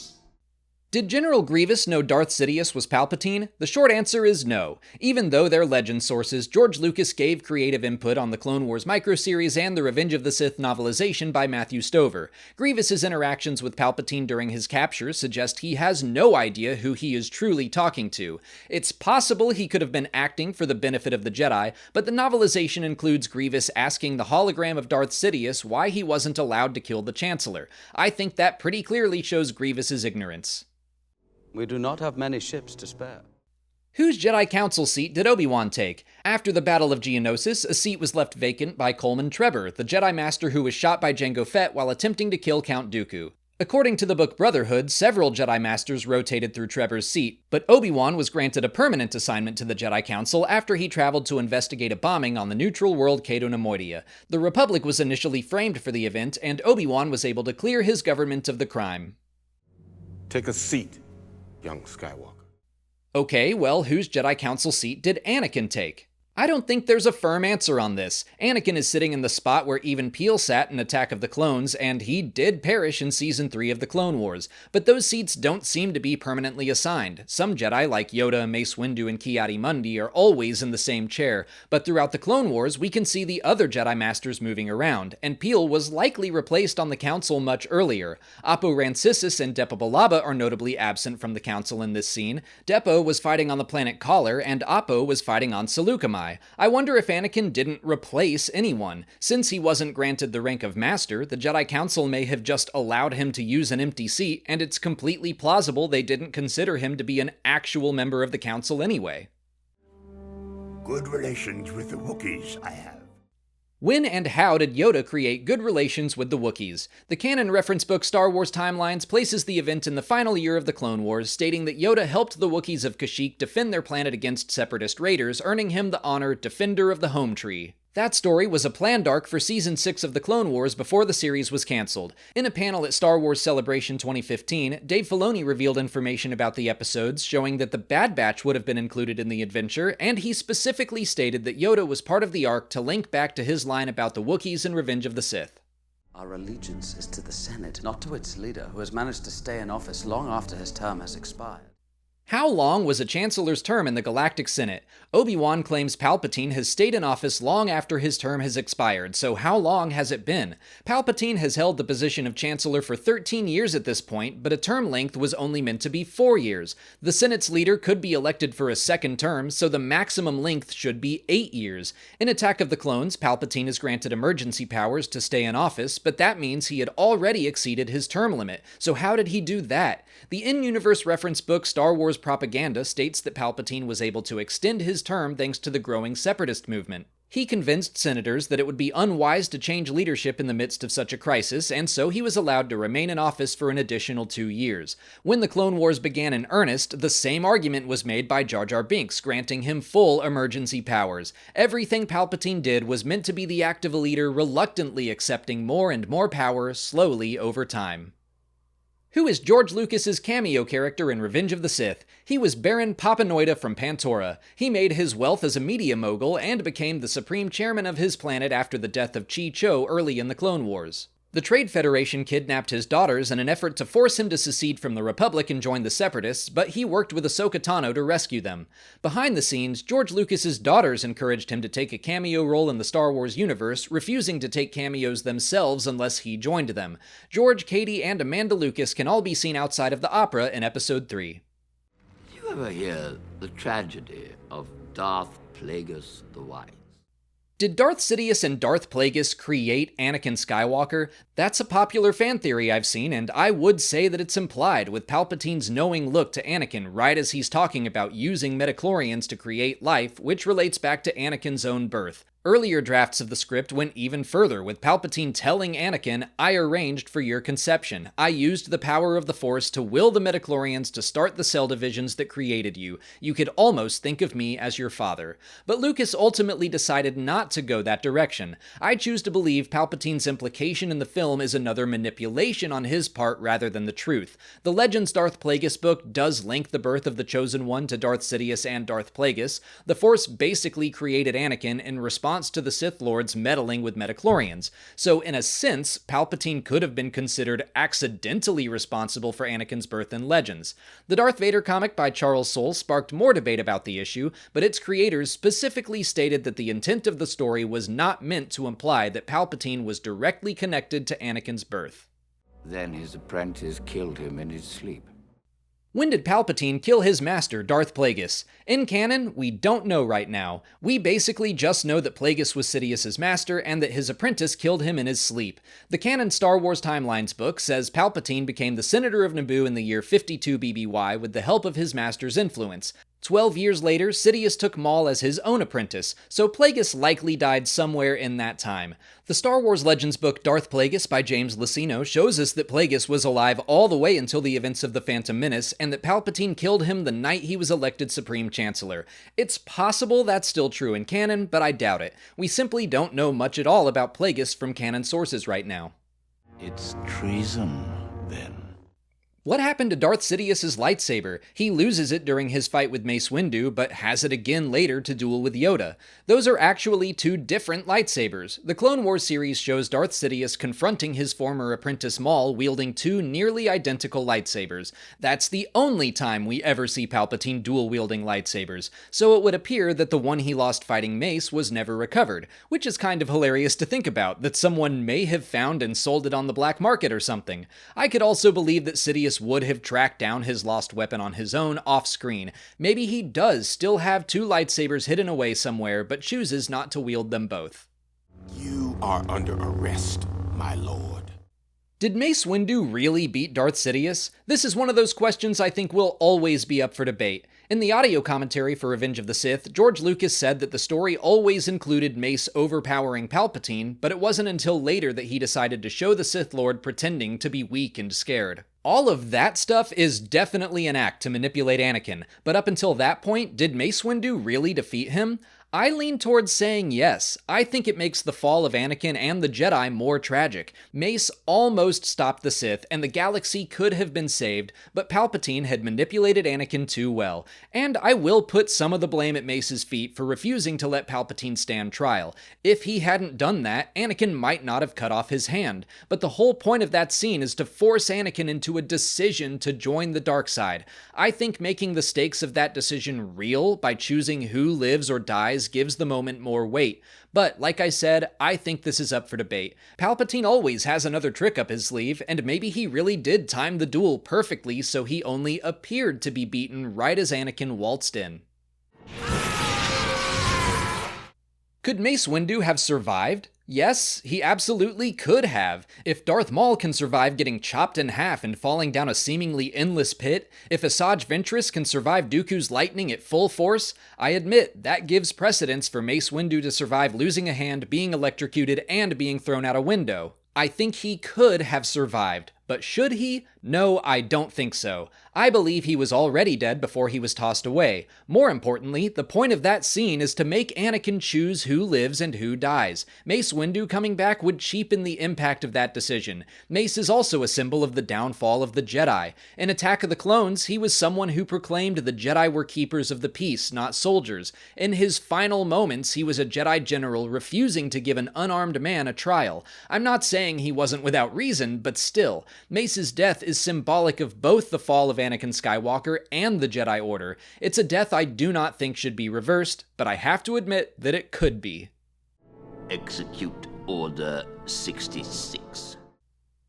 Did General Grievous know Darth Sidious was Palpatine? The short answer is no. Even though they're legend sources, George Lucas gave creative input on the Clone Wars microseries and the Revenge of the Sith novelization by Matthew Stover. Grievous's interactions with Palpatine during his capture suggest he has no idea who he is truly talking to. It's possible he could have been acting for the benefit of the Jedi, but the novelization includes Grievous asking the hologram of Darth Sidious why he wasn't allowed to kill the Chancellor. I think that pretty clearly shows Grievous's ignorance. We do not have many ships to spare. Whose Jedi Council seat did Obi-Wan take? After the Battle of Geonosis, a seat was left vacant by Coleman Trebor, the Jedi Master who was shot by Jango Fett while attempting to kill Count Dooku. According to the book Brotherhood, several Jedi Masters rotated through Trevor's seat, but Obi-Wan was granted a permanent assignment to the Jedi Council after he traveled to investigate a bombing on the neutral world Cato Nemoidia. The Republic was initially framed for the event, and Obi-Wan was able to clear his government of the crime. Take a seat, young Skywalker. Okay, well, whose Jedi Council seat did Anakin take? I don't think there's a firm answer on this. Anakin is sitting in the spot where even Peel sat in Attack of the Clones, and he did perish in Season 3 of the Clone Wars, but those seats don't seem to be permanently assigned. Some Jedi, like Yoda, Mace Windu, and Ki-Adi-Mundi, are always in the same chair, but throughout the Clone Wars, we can see the other Jedi Masters moving around, and Peel was likely replaced on the Council much earlier. Apo Rancisis and Depa Billaba are notably absent from the Council in this scene. Depa was fighting on the planet Kaller, and Apo was fighting on Seleucami. I wonder if Anakin didn't replace anyone. Since he wasn't granted the rank of Master, the Jedi Council may have just allowed him to use an empty seat, and it's completely plausible they didn't consider him to be an actual member of the Council anyway. Good relations with the Wookiees, I have. When and how did Yoda create good relations with the Wookiees? The canon reference book Star Wars Timelines places the event in the final year of the Clone Wars, stating that Yoda helped the Wookiees of Kashyyyk defend their planet against Separatist raiders, earning him the honor Defender of the Home Tree. That story was a planned arc for Season 6 of the Clone Wars before the series was cancelled. In a panel at Star Wars Celebration 2015, Dave Filoni revealed information about the episodes, showing that the Bad Batch would have been included in the adventure, and he specifically stated that Yoda was part of the arc to link back to his line about the Wookiees in Revenge of the Sith. Our allegiance is to the Senate, not to its leader, who has managed to stay in office long after his term has expired. How long was a Chancellor's term in the Galactic Senate? Obi-Wan claims Palpatine has stayed in office long after his term has expired, so how long has it been? Palpatine has held the position of Chancellor for 13 years at this point, but a term length was only meant to be 4 years. The Senate's leader could be elected for a second term, so the maximum length should be 8 years. In Attack of the Clones, Palpatine is granted emergency powers to stay in office, but that means he had already exceeded his term limit. So how did he do that? The in-universe reference book Star Wars Propaganda states that Palpatine was able to extend his term thanks to the growing separatist movement. He convinced senators that it would be unwise to change leadership in the midst of such a crisis, and so he was allowed to remain in office for an additional 2 years. When the Clone Wars began in earnest, the same argument was made by Jar Jar Binks, granting him full emergency powers. Everything Palpatine did was meant to be the act of a leader reluctantly accepting more and more power slowly over time. Who is George Lucas's cameo character in Revenge of the Sith? He was Baron Papanoida from Pantora. He made his wealth as a media mogul and became the supreme chairman of his planet after the death of Chi Cho early in the Clone Wars. The Trade Federation kidnapped his daughters in an effort to force him to secede from the Republic and join the Separatists, but he worked with Ahsoka Tano to rescue them. Behind the scenes, George Lucas's daughters encouraged him to take a cameo role in the Star Wars universe, refusing to take cameos themselves unless he joined them. George, Katie, and Amanda Lucas can all be seen outside of the opera in Episode 3. Did you ever hear the tragedy of Darth Plagueis the Wise? Did Darth Sidious and Darth Plagueis create Anakin Skywalker? That's a popular fan theory I've seen, and I would say that it's implied, with Palpatine's knowing look to Anakin right as he's talking about using midichlorians to create life, which relates back to Anakin's own birth. Earlier drafts of the script went even further, with Palpatine telling Anakin, "I arranged for your conception. I used the power of the Force to will the midichlorians to start the cell divisions that created you. You could almost think of me as your father." But Lucas ultimately decided not to go that direction. I choose to believe Palpatine's implication in the film is another manipulation on his part rather than the truth. The Legends Darth Plagueis book does link the birth of the Chosen One to Darth Sidious and Darth Plagueis. The Force basically created Anakin in response to the Sith Lords meddling with midichlorians. So in a sense, Palpatine could have been considered accidentally responsible for Anakin's birth in Legends. The Darth Vader comic by Charles Soule sparked more debate about the issue, but its creators specifically stated that the intent of the story was not meant to imply that Palpatine was directly connected to Anakin's birth. Then his apprentice killed him in his sleep. When did Palpatine kill his master, Darth Plagueis? In canon, we don't know right now. We basically just know that Plagueis was Sidious's master and that his apprentice killed him in his sleep. The canon Star Wars Timelines book says Palpatine became the Senator of Naboo in the year 52 BBY with the help of his master's influence. 12 years later, Sidious took Maul as his own apprentice, so Plagueis likely died somewhere in that time. The Star Wars Legends book Darth Plagueis by James Luceno shows us that Plagueis was alive all the way until the events of the Phantom Menace, and that Palpatine killed him the night he was elected Supreme Chancellor. It's possible that's still true in canon, but I doubt it. We simply don't know much at all about Plagueis from canon sources right now. It's treason, then. What happened to Darth Sidious's lightsaber? He loses it during his fight with Mace Windu, but has it again later to duel with Yoda. Those are actually two different lightsabers. The Clone Wars series shows Darth Sidious confronting his former apprentice Maul wielding two nearly identical lightsabers. That's the only time we ever see Palpatine dual-wielding lightsabers, so it would appear that the one he lost fighting Mace was never recovered, which is kind of hilarious to think about, that someone may have found and sold it on the black market or something. I could also believe that Sidious would have tracked down his lost weapon on his own off-screen. Maybe he does still have two lightsabers hidden away somewhere, but chooses not to wield them both. You are under arrest, my lord. Did Mace Windu really beat Darth Sidious? This is one of those questions I think will always be up for debate. In the audio commentary for Revenge of the Sith, George Lucas said that the story always included Mace overpowering Palpatine, but it wasn't until later that he decided to show the Sith Lord pretending to be weak and scared. All of that stuff is definitely an act to manipulate Anakin, but up until that point, did Mace Windu really defeat him? I lean towards saying yes. I think it makes the fall of Anakin and the Jedi more tragic. Mace almost stopped the Sith, and the galaxy could have been saved, but Palpatine had manipulated Anakin too well. And I will put some of the blame at Mace's feet for refusing to let Palpatine stand trial. If he hadn't done that, Anakin might not have cut off his hand. But the whole point of that scene is to force Anakin into a decision to join the dark side. I think making the stakes of that decision real by choosing who lives or dies gives the moment more weight. But, like I said, I think this is up for debate. Palpatine always has another trick up his sleeve, and maybe he really did time the duel perfectly so he only appeared to be beaten right as Anakin waltzed in. Could Mace Windu have survived? Yes, he absolutely could have. If Darth Maul can survive getting chopped in half and falling down a seemingly endless pit, if Asajj Ventress can survive Dooku's lightning at full force, I admit that gives precedence for Mace Windu to survive losing a hand, being electrocuted, and being thrown out a window. I think he could have survived, but should he? No, I don't think so. I believe he was already dead before he was tossed away. More importantly, the point of that scene is to make Anakin choose who lives and who dies. Mace Windu coming back would cheapen the impact of that decision. Mace is also a symbol of the downfall of the Jedi. In Attack of the Clones, he was someone who proclaimed the Jedi were keepers of the peace, not soldiers. In his final moments, he was a Jedi general refusing to give an unarmed man a trial. I'm not saying he wasn't without reason, but still, Mace's death is symbolic of both the fall of Anakin Skywalker and the Jedi Order. It's a death I do not think should be reversed, but I have to admit that it could be. Execute Order 66.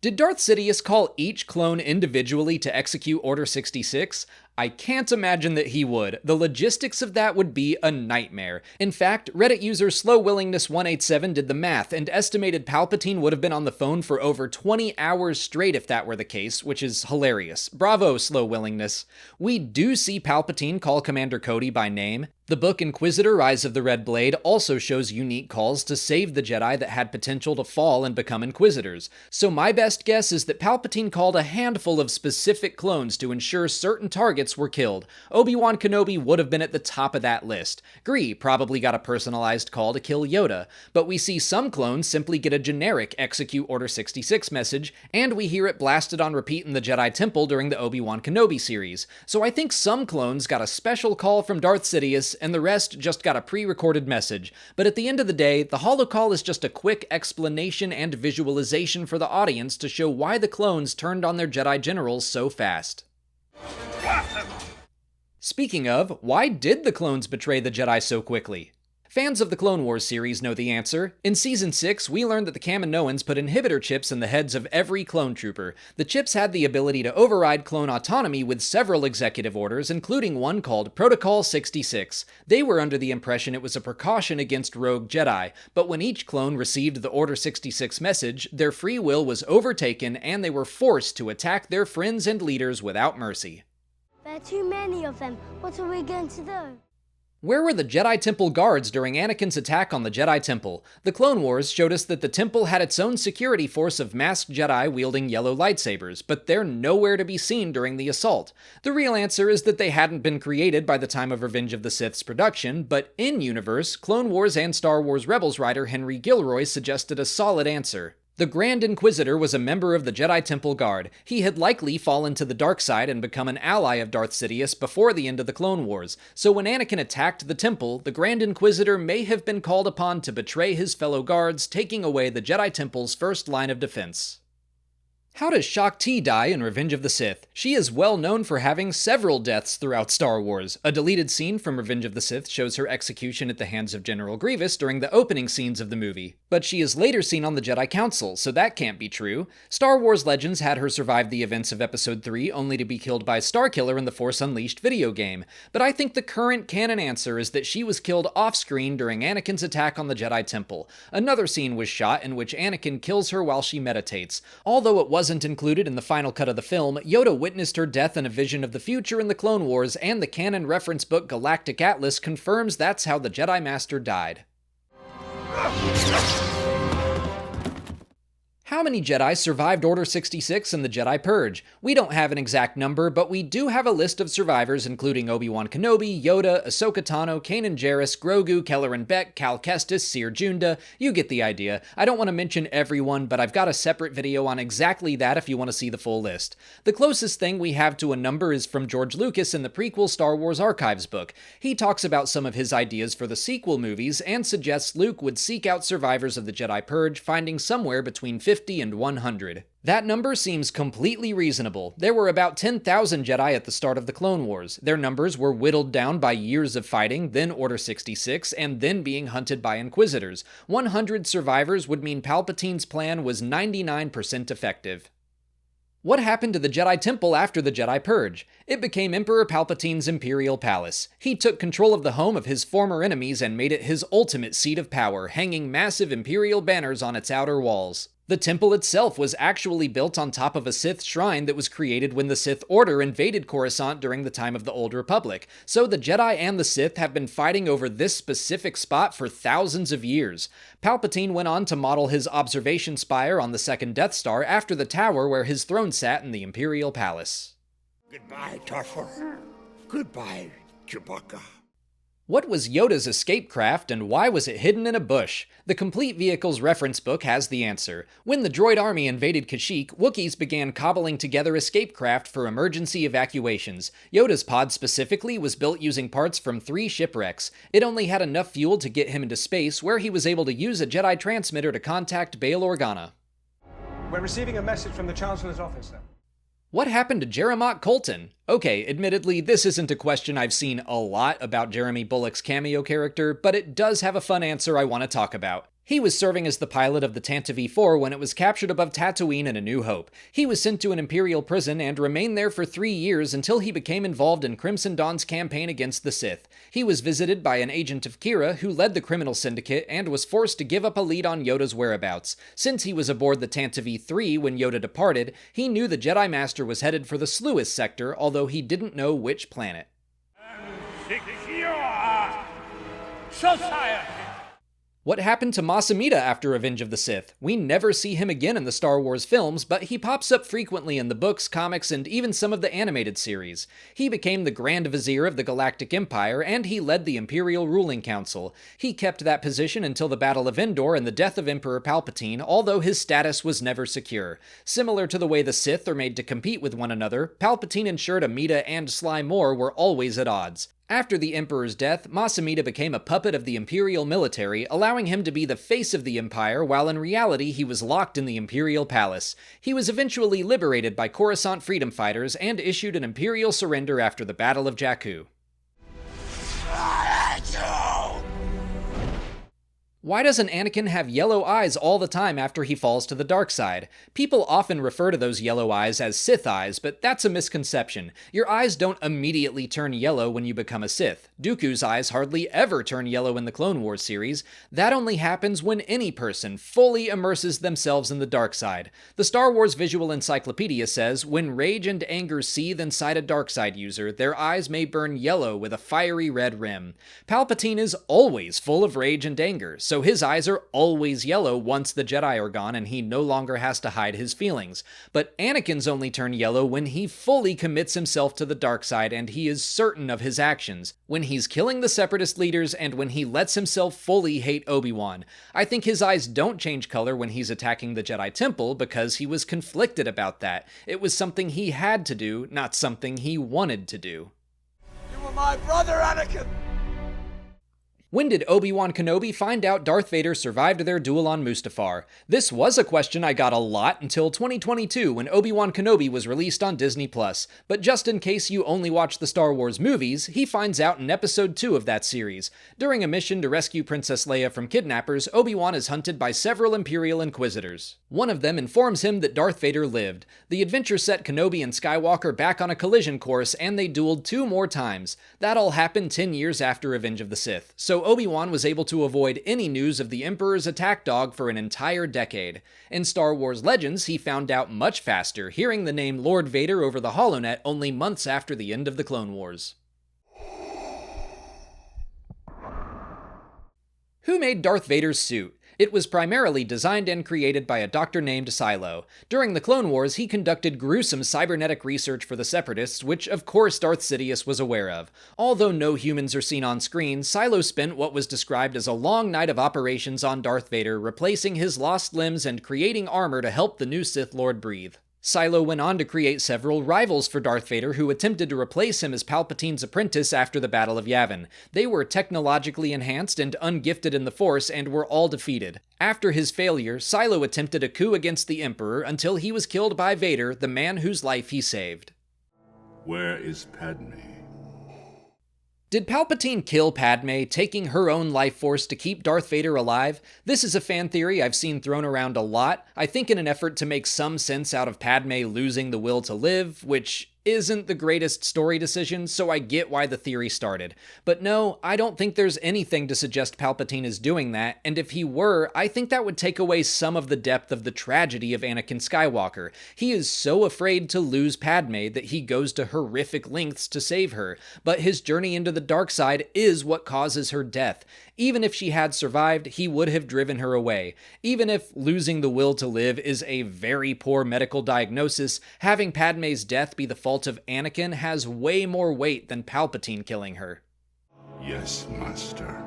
Did Darth Sidious call each clone individually to execute Order 66? I can't imagine that he would. The logistics of that would be a nightmare. In fact, Reddit user SlowWillingness187 did the math and estimated Palpatine would have been on the phone for over 20 hours straight if that were the case, which is hilarious. Bravo, SlowWillingness. We do see Palpatine call Commander Cody by name. The book Inquisitor Rise of the Red Blade also shows unique calls to save the Jedi that had potential to fall and become Inquisitors. So my best guess is that Palpatine called a handful of specific clones to ensure certain targets were killed. Obi-Wan Kenobi would have been at the top of that list. Gree probably got a personalized call to kill Yoda, but we see some clones simply get a generic Execute Order 66 message, and we hear it blasted on repeat in the Jedi Temple during the Obi-Wan Kenobi series. So I think some clones got a special call from Darth Sidious, and the rest just got a pre-recorded message. But at the end of the day, the holocall is just a quick explanation and visualization for the audience to show why the clones turned on their Jedi generals so fast. Speaking of, why did the clones betray the Jedi so quickly? Fans of the Clone Wars series know the answer. In Season 6, we learned that the Kaminoans put inhibitor chips in the heads of every clone trooper. The chips had the ability to override clone autonomy with several executive orders, including one called Protocol 66. They were under the impression it was a precaution against rogue Jedi, but when each clone received the Order 66 message, their free will was overtaken and they were forced to attack their friends and leaders without mercy. There are too many of them. What are we going to do? Where were the Jedi Temple guards during Anakin's attack on the Jedi Temple? The Clone Wars showed us that the Temple had its own security force of masked Jedi wielding yellow lightsabers, but they're nowhere to be seen during the assault. The real answer is that they hadn't been created by the time of Revenge of the Sith's production, but in-universe, Clone Wars and Star Wars Rebels writer Henry Gilroy suggested a solid answer. The Grand Inquisitor was a member of the Jedi Temple Guard. He had likely fallen to the dark side and become an ally of Darth Sidious before the end of the Clone Wars, so when Anakin attacked the Temple, the Grand Inquisitor may have been called upon to betray his fellow guards, taking away the Jedi Temple's first line of defense. How does Shaak Ti die in Revenge of the Sith? She is well known for having several deaths throughout Star Wars. A deleted scene from Revenge of the Sith shows her execution at the hands of General Grievous during the opening scenes of the movie. But she is later seen on the Jedi Council, so that can't be true. Star Wars Legends had her survive the events of Episode 3 only to be killed by Starkiller in the Force Unleashed video game. But I think the current canon answer is that she was killed off-screen during Anakin's attack on the Jedi Temple. Another scene was shot in which Anakin kills her while she meditates. Although it wasn't included in the final cut of the film, Yoda witnessed her death in a vision of the future in the Clone Wars, and the canon reference book Galactic Atlas confirms that's how the Jedi Master died. How many Jedi survived Order 66 and the Jedi Purge? We don't have an exact number, but we do have a list of survivors including Obi-Wan Kenobi, Yoda, Ahsoka Tano, Kanan Jarrus, Grogu, Kelleran Beck, Cal Kestis, Seer Junda. You get the idea. I don't want to mention everyone, but I've got a separate video on exactly that if you want to see the full list. The closest thing we have to a number is from George Lucas in the prequel Star Wars Archives book. He talks about some of his ideas for the sequel movies and suggests Luke would seek out survivors of the Jedi Purge, finding somewhere between 50 and 100. That number seems completely reasonable. There were about 10,000 Jedi at the start of the Clone Wars. Their numbers were whittled down by years of fighting, then Order 66, and then being hunted by Inquisitors. 100 survivors would mean Palpatine's plan was 99% effective. What happened to the Jedi Temple after the Jedi Purge? It became Emperor Palpatine's Imperial Palace. He took control of the home of his former enemies and made it his ultimate seat of power, hanging massive Imperial banners on its outer walls. The temple itself was actually built on top of a Sith shrine that was created when the Sith Order invaded Coruscant during the time of the Old Republic, so the Jedi and the Sith have been fighting over this specific spot for thousands of years. Palpatine went on to model his observation spire on the second Death Star after the tower where his throne sat in the Imperial Palace. Goodbye, Tarfur. Goodbye, Chewbacca. What was Yoda's escape craft, and why was it hidden in a bush? The Complete Vehicles reference book has the answer. When the droid army invaded Kashyyyk, Wookiees began cobbling together escape craft for emergency evacuations. Yoda's pod specifically was built using parts from 3 shipwrecks. It only had enough fuel to get him into space, where he was able to use a Jedi transmitter to contact Bail Organa. We're receiving a message from the Chancellor's office, sir. What happened to Jeremiah Colton? Okay, admittedly, this isn't a question I've seen a lot about Jeremy Bulloch's cameo character, but it does have a fun answer I want to talk about. He was serving as the pilot of the Tantive IV when it was captured above Tatooine in A New Hope. He was sent to an Imperial prison and remained there for 3 years until he became involved in Crimson Dawn's campaign against the Sith. He was visited by an agent of Kira who led the criminal syndicate and was forced to give up a lead on Yoda's whereabouts. Since he was aboard the Tantive III when Yoda departed, he knew the Jedi Master was headed for the Sluis sector, although he didn't know which planet. What happened to Mas Amedda after Revenge of the Sith? We never see him again in the Star Wars films, but he pops up frequently in the books, comics, and even some of the animated series. He became the Grand Vizier of the Galactic Empire, and he led the Imperial Ruling Council. He kept that position until the Battle of Endor and the death of Emperor Palpatine, although his status was never secure. Similar to the way the Sith are made to compete with one another, Palpatine ensured Amedda and Sly Moore were always at odds. After the Emperor's death, Mas Amedda became a puppet of the Imperial military, allowing him to be the face of the Empire, while in reality he was locked in the Imperial Palace. He was eventually liberated by Coruscant freedom fighters and issued an Imperial surrender after the Battle of Jakku. Why doesn't Anakin have yellow eyes all the time after he falls to the dark side? People often refer to those yellow eyes as Sith eyes, but that's a misconception. Your eyes don't immediately turn yellow when you become a Sith. Dooku's eyes hardly ever turn yellow in the Clone Wars series. That only happens when any person fully immerses themselves in the dark side. The Star Wars Visual Encyclopedia says, when rage and anger seethe inside a dark side user, their eyes may burn yellow with a fiery red rim. Palpatine is always full of rage and anger. so his eyes are always yellow once the Jedi are gone and he no longer has to hide his feelings. But Anakin's only turn yellow when he fully commits himself to the dark side and he is certain of his actions, when he's killing the Separatist leaders and when he lets himself fully hate Obi-Wan. I think his eyes don't change color when he's attacking the Jedi Temple because he was conflicted about that. It was something he had to do, not something he wanted to do. You were my brother, Anakin! When did Obi-Wan Kenobi find out Darth Vader survived their duel on Mustafar? This was a question I got a lot until 2022 when Obi-Wan Kenobi was released on Disney+. But just in case you only watch the Star Wars movies, he finds out in Episode 2 of that series. During a mission to rescue Princess Leia from kidnappers, Obi-Wan is hunted by several Imperial Inquisitors. One of them informs him that Darth Vader lived. The adventure set Kenobi and Skywalker back on a collision course, and they dueled 2 more times. That all happened 10 years after Revenge of the Sith, so Obi-Wan was able to avoid any news of the Emperor's attack dog for an entire decade. In Star Wars Legends, he found out much faster, hearing the name Lord Vader over the HoloNet only months after the end of the Clone Wars. Who made Darth Vader's suit? It was primarily designed and created by a doctor named Silo. During the Clone Wars, he conducted gruesome cybernetic research for the Separatists, which of course Darth Sidious was aware of. Although no humans are seen on screen, Silo spent what was described as a long night of operations on Darth Vader, replacing his lost limbs and creating armor to help the new Sith Lord breathe. Silo went on to create several rivals for Darth Vader who attempted to replace him as Palpatine's apprentice after the Battle of Yavin. They were technologically enhanced and ungifted in the Force and were all defeated. After his failure, Silo attempted a coup against the Emperor until he was killed by Vader, the man whose life he saved. Where is Padme? Did Palpatine kill Padme, taking her own life force to keep Darth Vader alive? This is a fan theory I've seen thrown around a lot, I think in an effort to make some sense out of Padme losing the will to live, which isn't the greatest story decision, so I get why the theory started. But no, I don't think there's anything to suggest Palpatine is doing that, and if he were, I think that would take away some of the depth of the tragedy of Anakin Skywalker. He is so afraid to lose Padme that he goes to horrific lengths to save her, but his journey into the dark side is what causes her death. Even if she had survived, he would have driven her away. Even if losing the will to live is a very poor medical diagnosis, having Padme's death be the fault of Anakin has way more weight than Palpatine killing her. Yes, Master.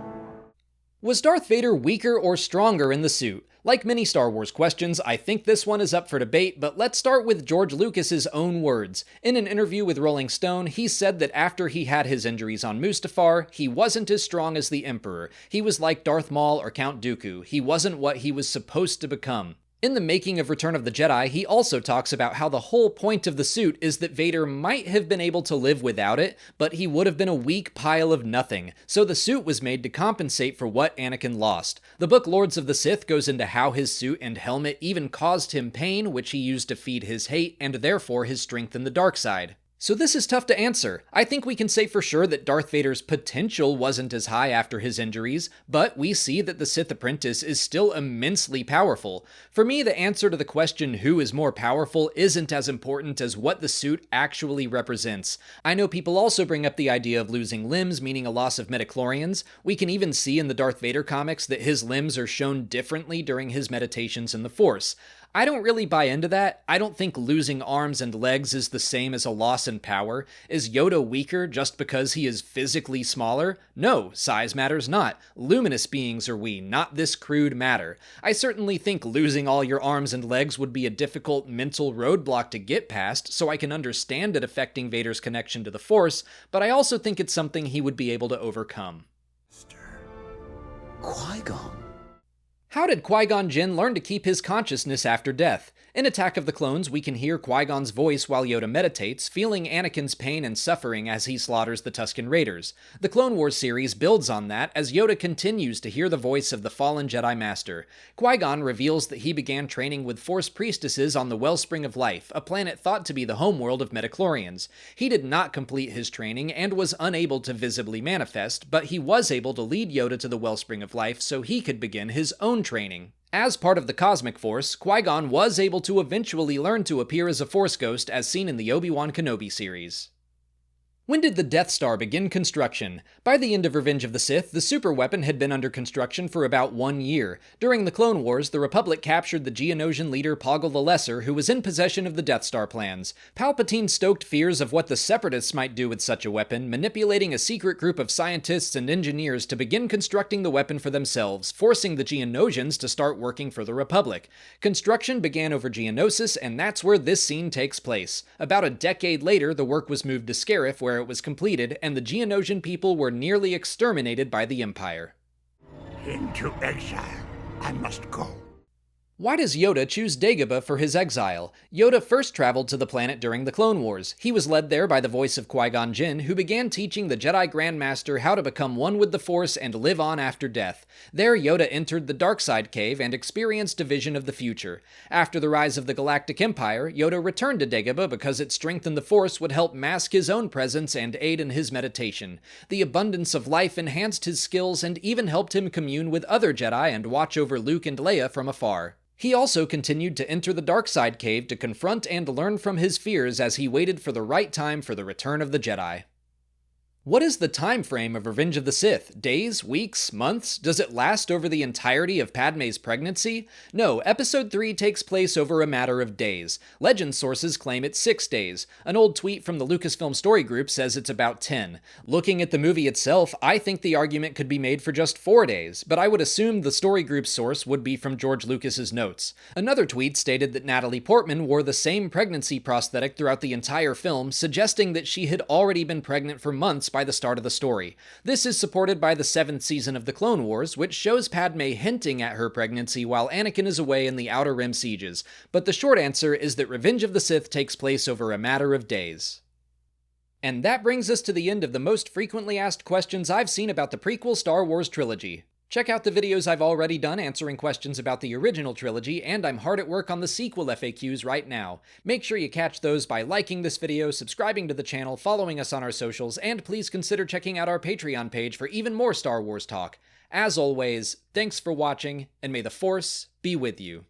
Was Darth Vader weaker or stronger in the suit? Like many Star Wars questions, I think this one is up for debate, but let's start with George Lucas's own words. In an interview with Rolling Stone, he said that after he had his injuries on Mustafar, he wasn't as strong as the Emperor. He was like Darth Maul or Count Dooku. He wasn't what he was supposed to become. In the making of Return of the Jedi, he also talks about how the whole point of the suit is that Vader might have been able to live without it, but he would have been a weak pile of nothing, so the suit was made to compensate for what Anakin lost. The book Lords of the Sith goes into how his suit and helmet even caused him pain, which he used to feed his hate and therefore his strength in the dark side. So this is tough to answer. I think we can say for sure that Darth Vader's potential wasn't as high after his injuries, but we see that the Sith apprentice is still immensely powerful. For me, the answer to the question who is more powerful isn't as important as what the suit actually represents. I know people also bring up the idea of losing limbs, meaning a loss of midichlorians. We can even see in the Darth Vader comics that his limbs are shown differently during his meditations in the Force. I don't really buy into that. I don't think losing arms and legs is the same as a loss in power. Is Yoda weaker just because he is physically smaller? No, size matters not. Luminous beings are we, not this crude matter. I certainly think losing all your arms and legs would be a difficult mental roadblock to get past, so I can understand it affecting Vader's connection to the Force, but I also think it's something he would be able to overcome. Qui-Gon. How did Qui-Gon Jinn learn to keep his consciousness after death? In Attack of the Clones, we can hear Qui-Gon's voice while Yoda meditates, feeling Anakin's pain and suffering as he slaughters the Tusken Raiders. The Clone Wars series builds on that as Yoda continues to hear the voice of the fallen Jedi Master. Qui-Gon reveals that he began training with Force priestesses on the Wellspring of Life, a planet thought to be the homeworld of midichlorians. He did not complete his training and was unable to visibly manifest, but he was able to lead Yoda to the Wellspring of Life so he could begin his own training. As part of the Cosmic Force, Qui-Gon was able to eventually learn to appear as a Force ghost as seen in the Obi-Wan Kenobi series. When did the Death Star begin construction? By the end of Revenge of the Sith, the superweapon had been under construction for about 1 year. During the Clone Wars, the Republic captured the Geonosian leader Poggle the Lesser, who was in possession of the Death Star plans. Palpatine stoked fears of what the Separatists might do with such a weapon, manipulating a secret group of scientists and engineers to begin constructing the weapon for themselves, forcing the Geonosians to start working for the Republic. Construction began over Geonosis, and that's where this scene takes place. About a decade later, the work was moved to Scarif, where it was completed, and the Geonosian people were nearly exterminated by the Empire. Into exile. I must go. Why does Yoda choose Dagobah for his exile? Yoda first traveled to the planet during the Clone Wars. He was led there by the voice of Qui-Gon Jinn, who began teaching the Jedi Grand Master how to become one with the Force and live on after death. There, Yoda entered the Darkside Cave and experienced a vision of the future. After the rise of the Galactic Empire, Yoda returned to Dagobah because its strength in the Force would help mask his own presence and aid in his meditation. The abundance of life enhanced his skills and even helped him commune with other Jedi and watch over Luke and Leia from afar. He also continued to enter the Darkside Cave to confront and learn from his fears as he waited for the right time for the return of the Jedi. What is the time frame of Revenge of the Sith? Days? Weeks? Months? Does it last over the entirety of Padme's pregnancy? No, Episode 3 takes place over a matter of days. Legend sources claim it's 6 days. An old tweet from the Lucasfilm Story Group says it's about 10. Looking at the movie itself, I think the argument could be made for just 4 days, but I would assume the Story Group's source would be from George Lucas's notes. Another tweet stated that Natalie Portman wore the same pregnancy prosthetic throughout the entire film, suggesting that she had already been pregnant for months by the start of the story. This is supported by the 7th season of the Clone Wars, which shows Padme hinting at her pregnancy while Anakin is away in the Outer Rim sieges. But the short answer is that Revenge of the Sith takes place over a matter of days. And that brings us to the end of the most frequently asked questions I've seen about the prequel Star Wars Trilogy. Check out the videos I've already done answering questions about the original trilogy, and I'm hard at work on the sequel FAQs right now. Make sure you catch those by liking this video, subscribing to the channel, following us on our socials, and please consider checking out our Patreon page for even more Star Wars talk. As always, thanks for watching, and may the Force be with you.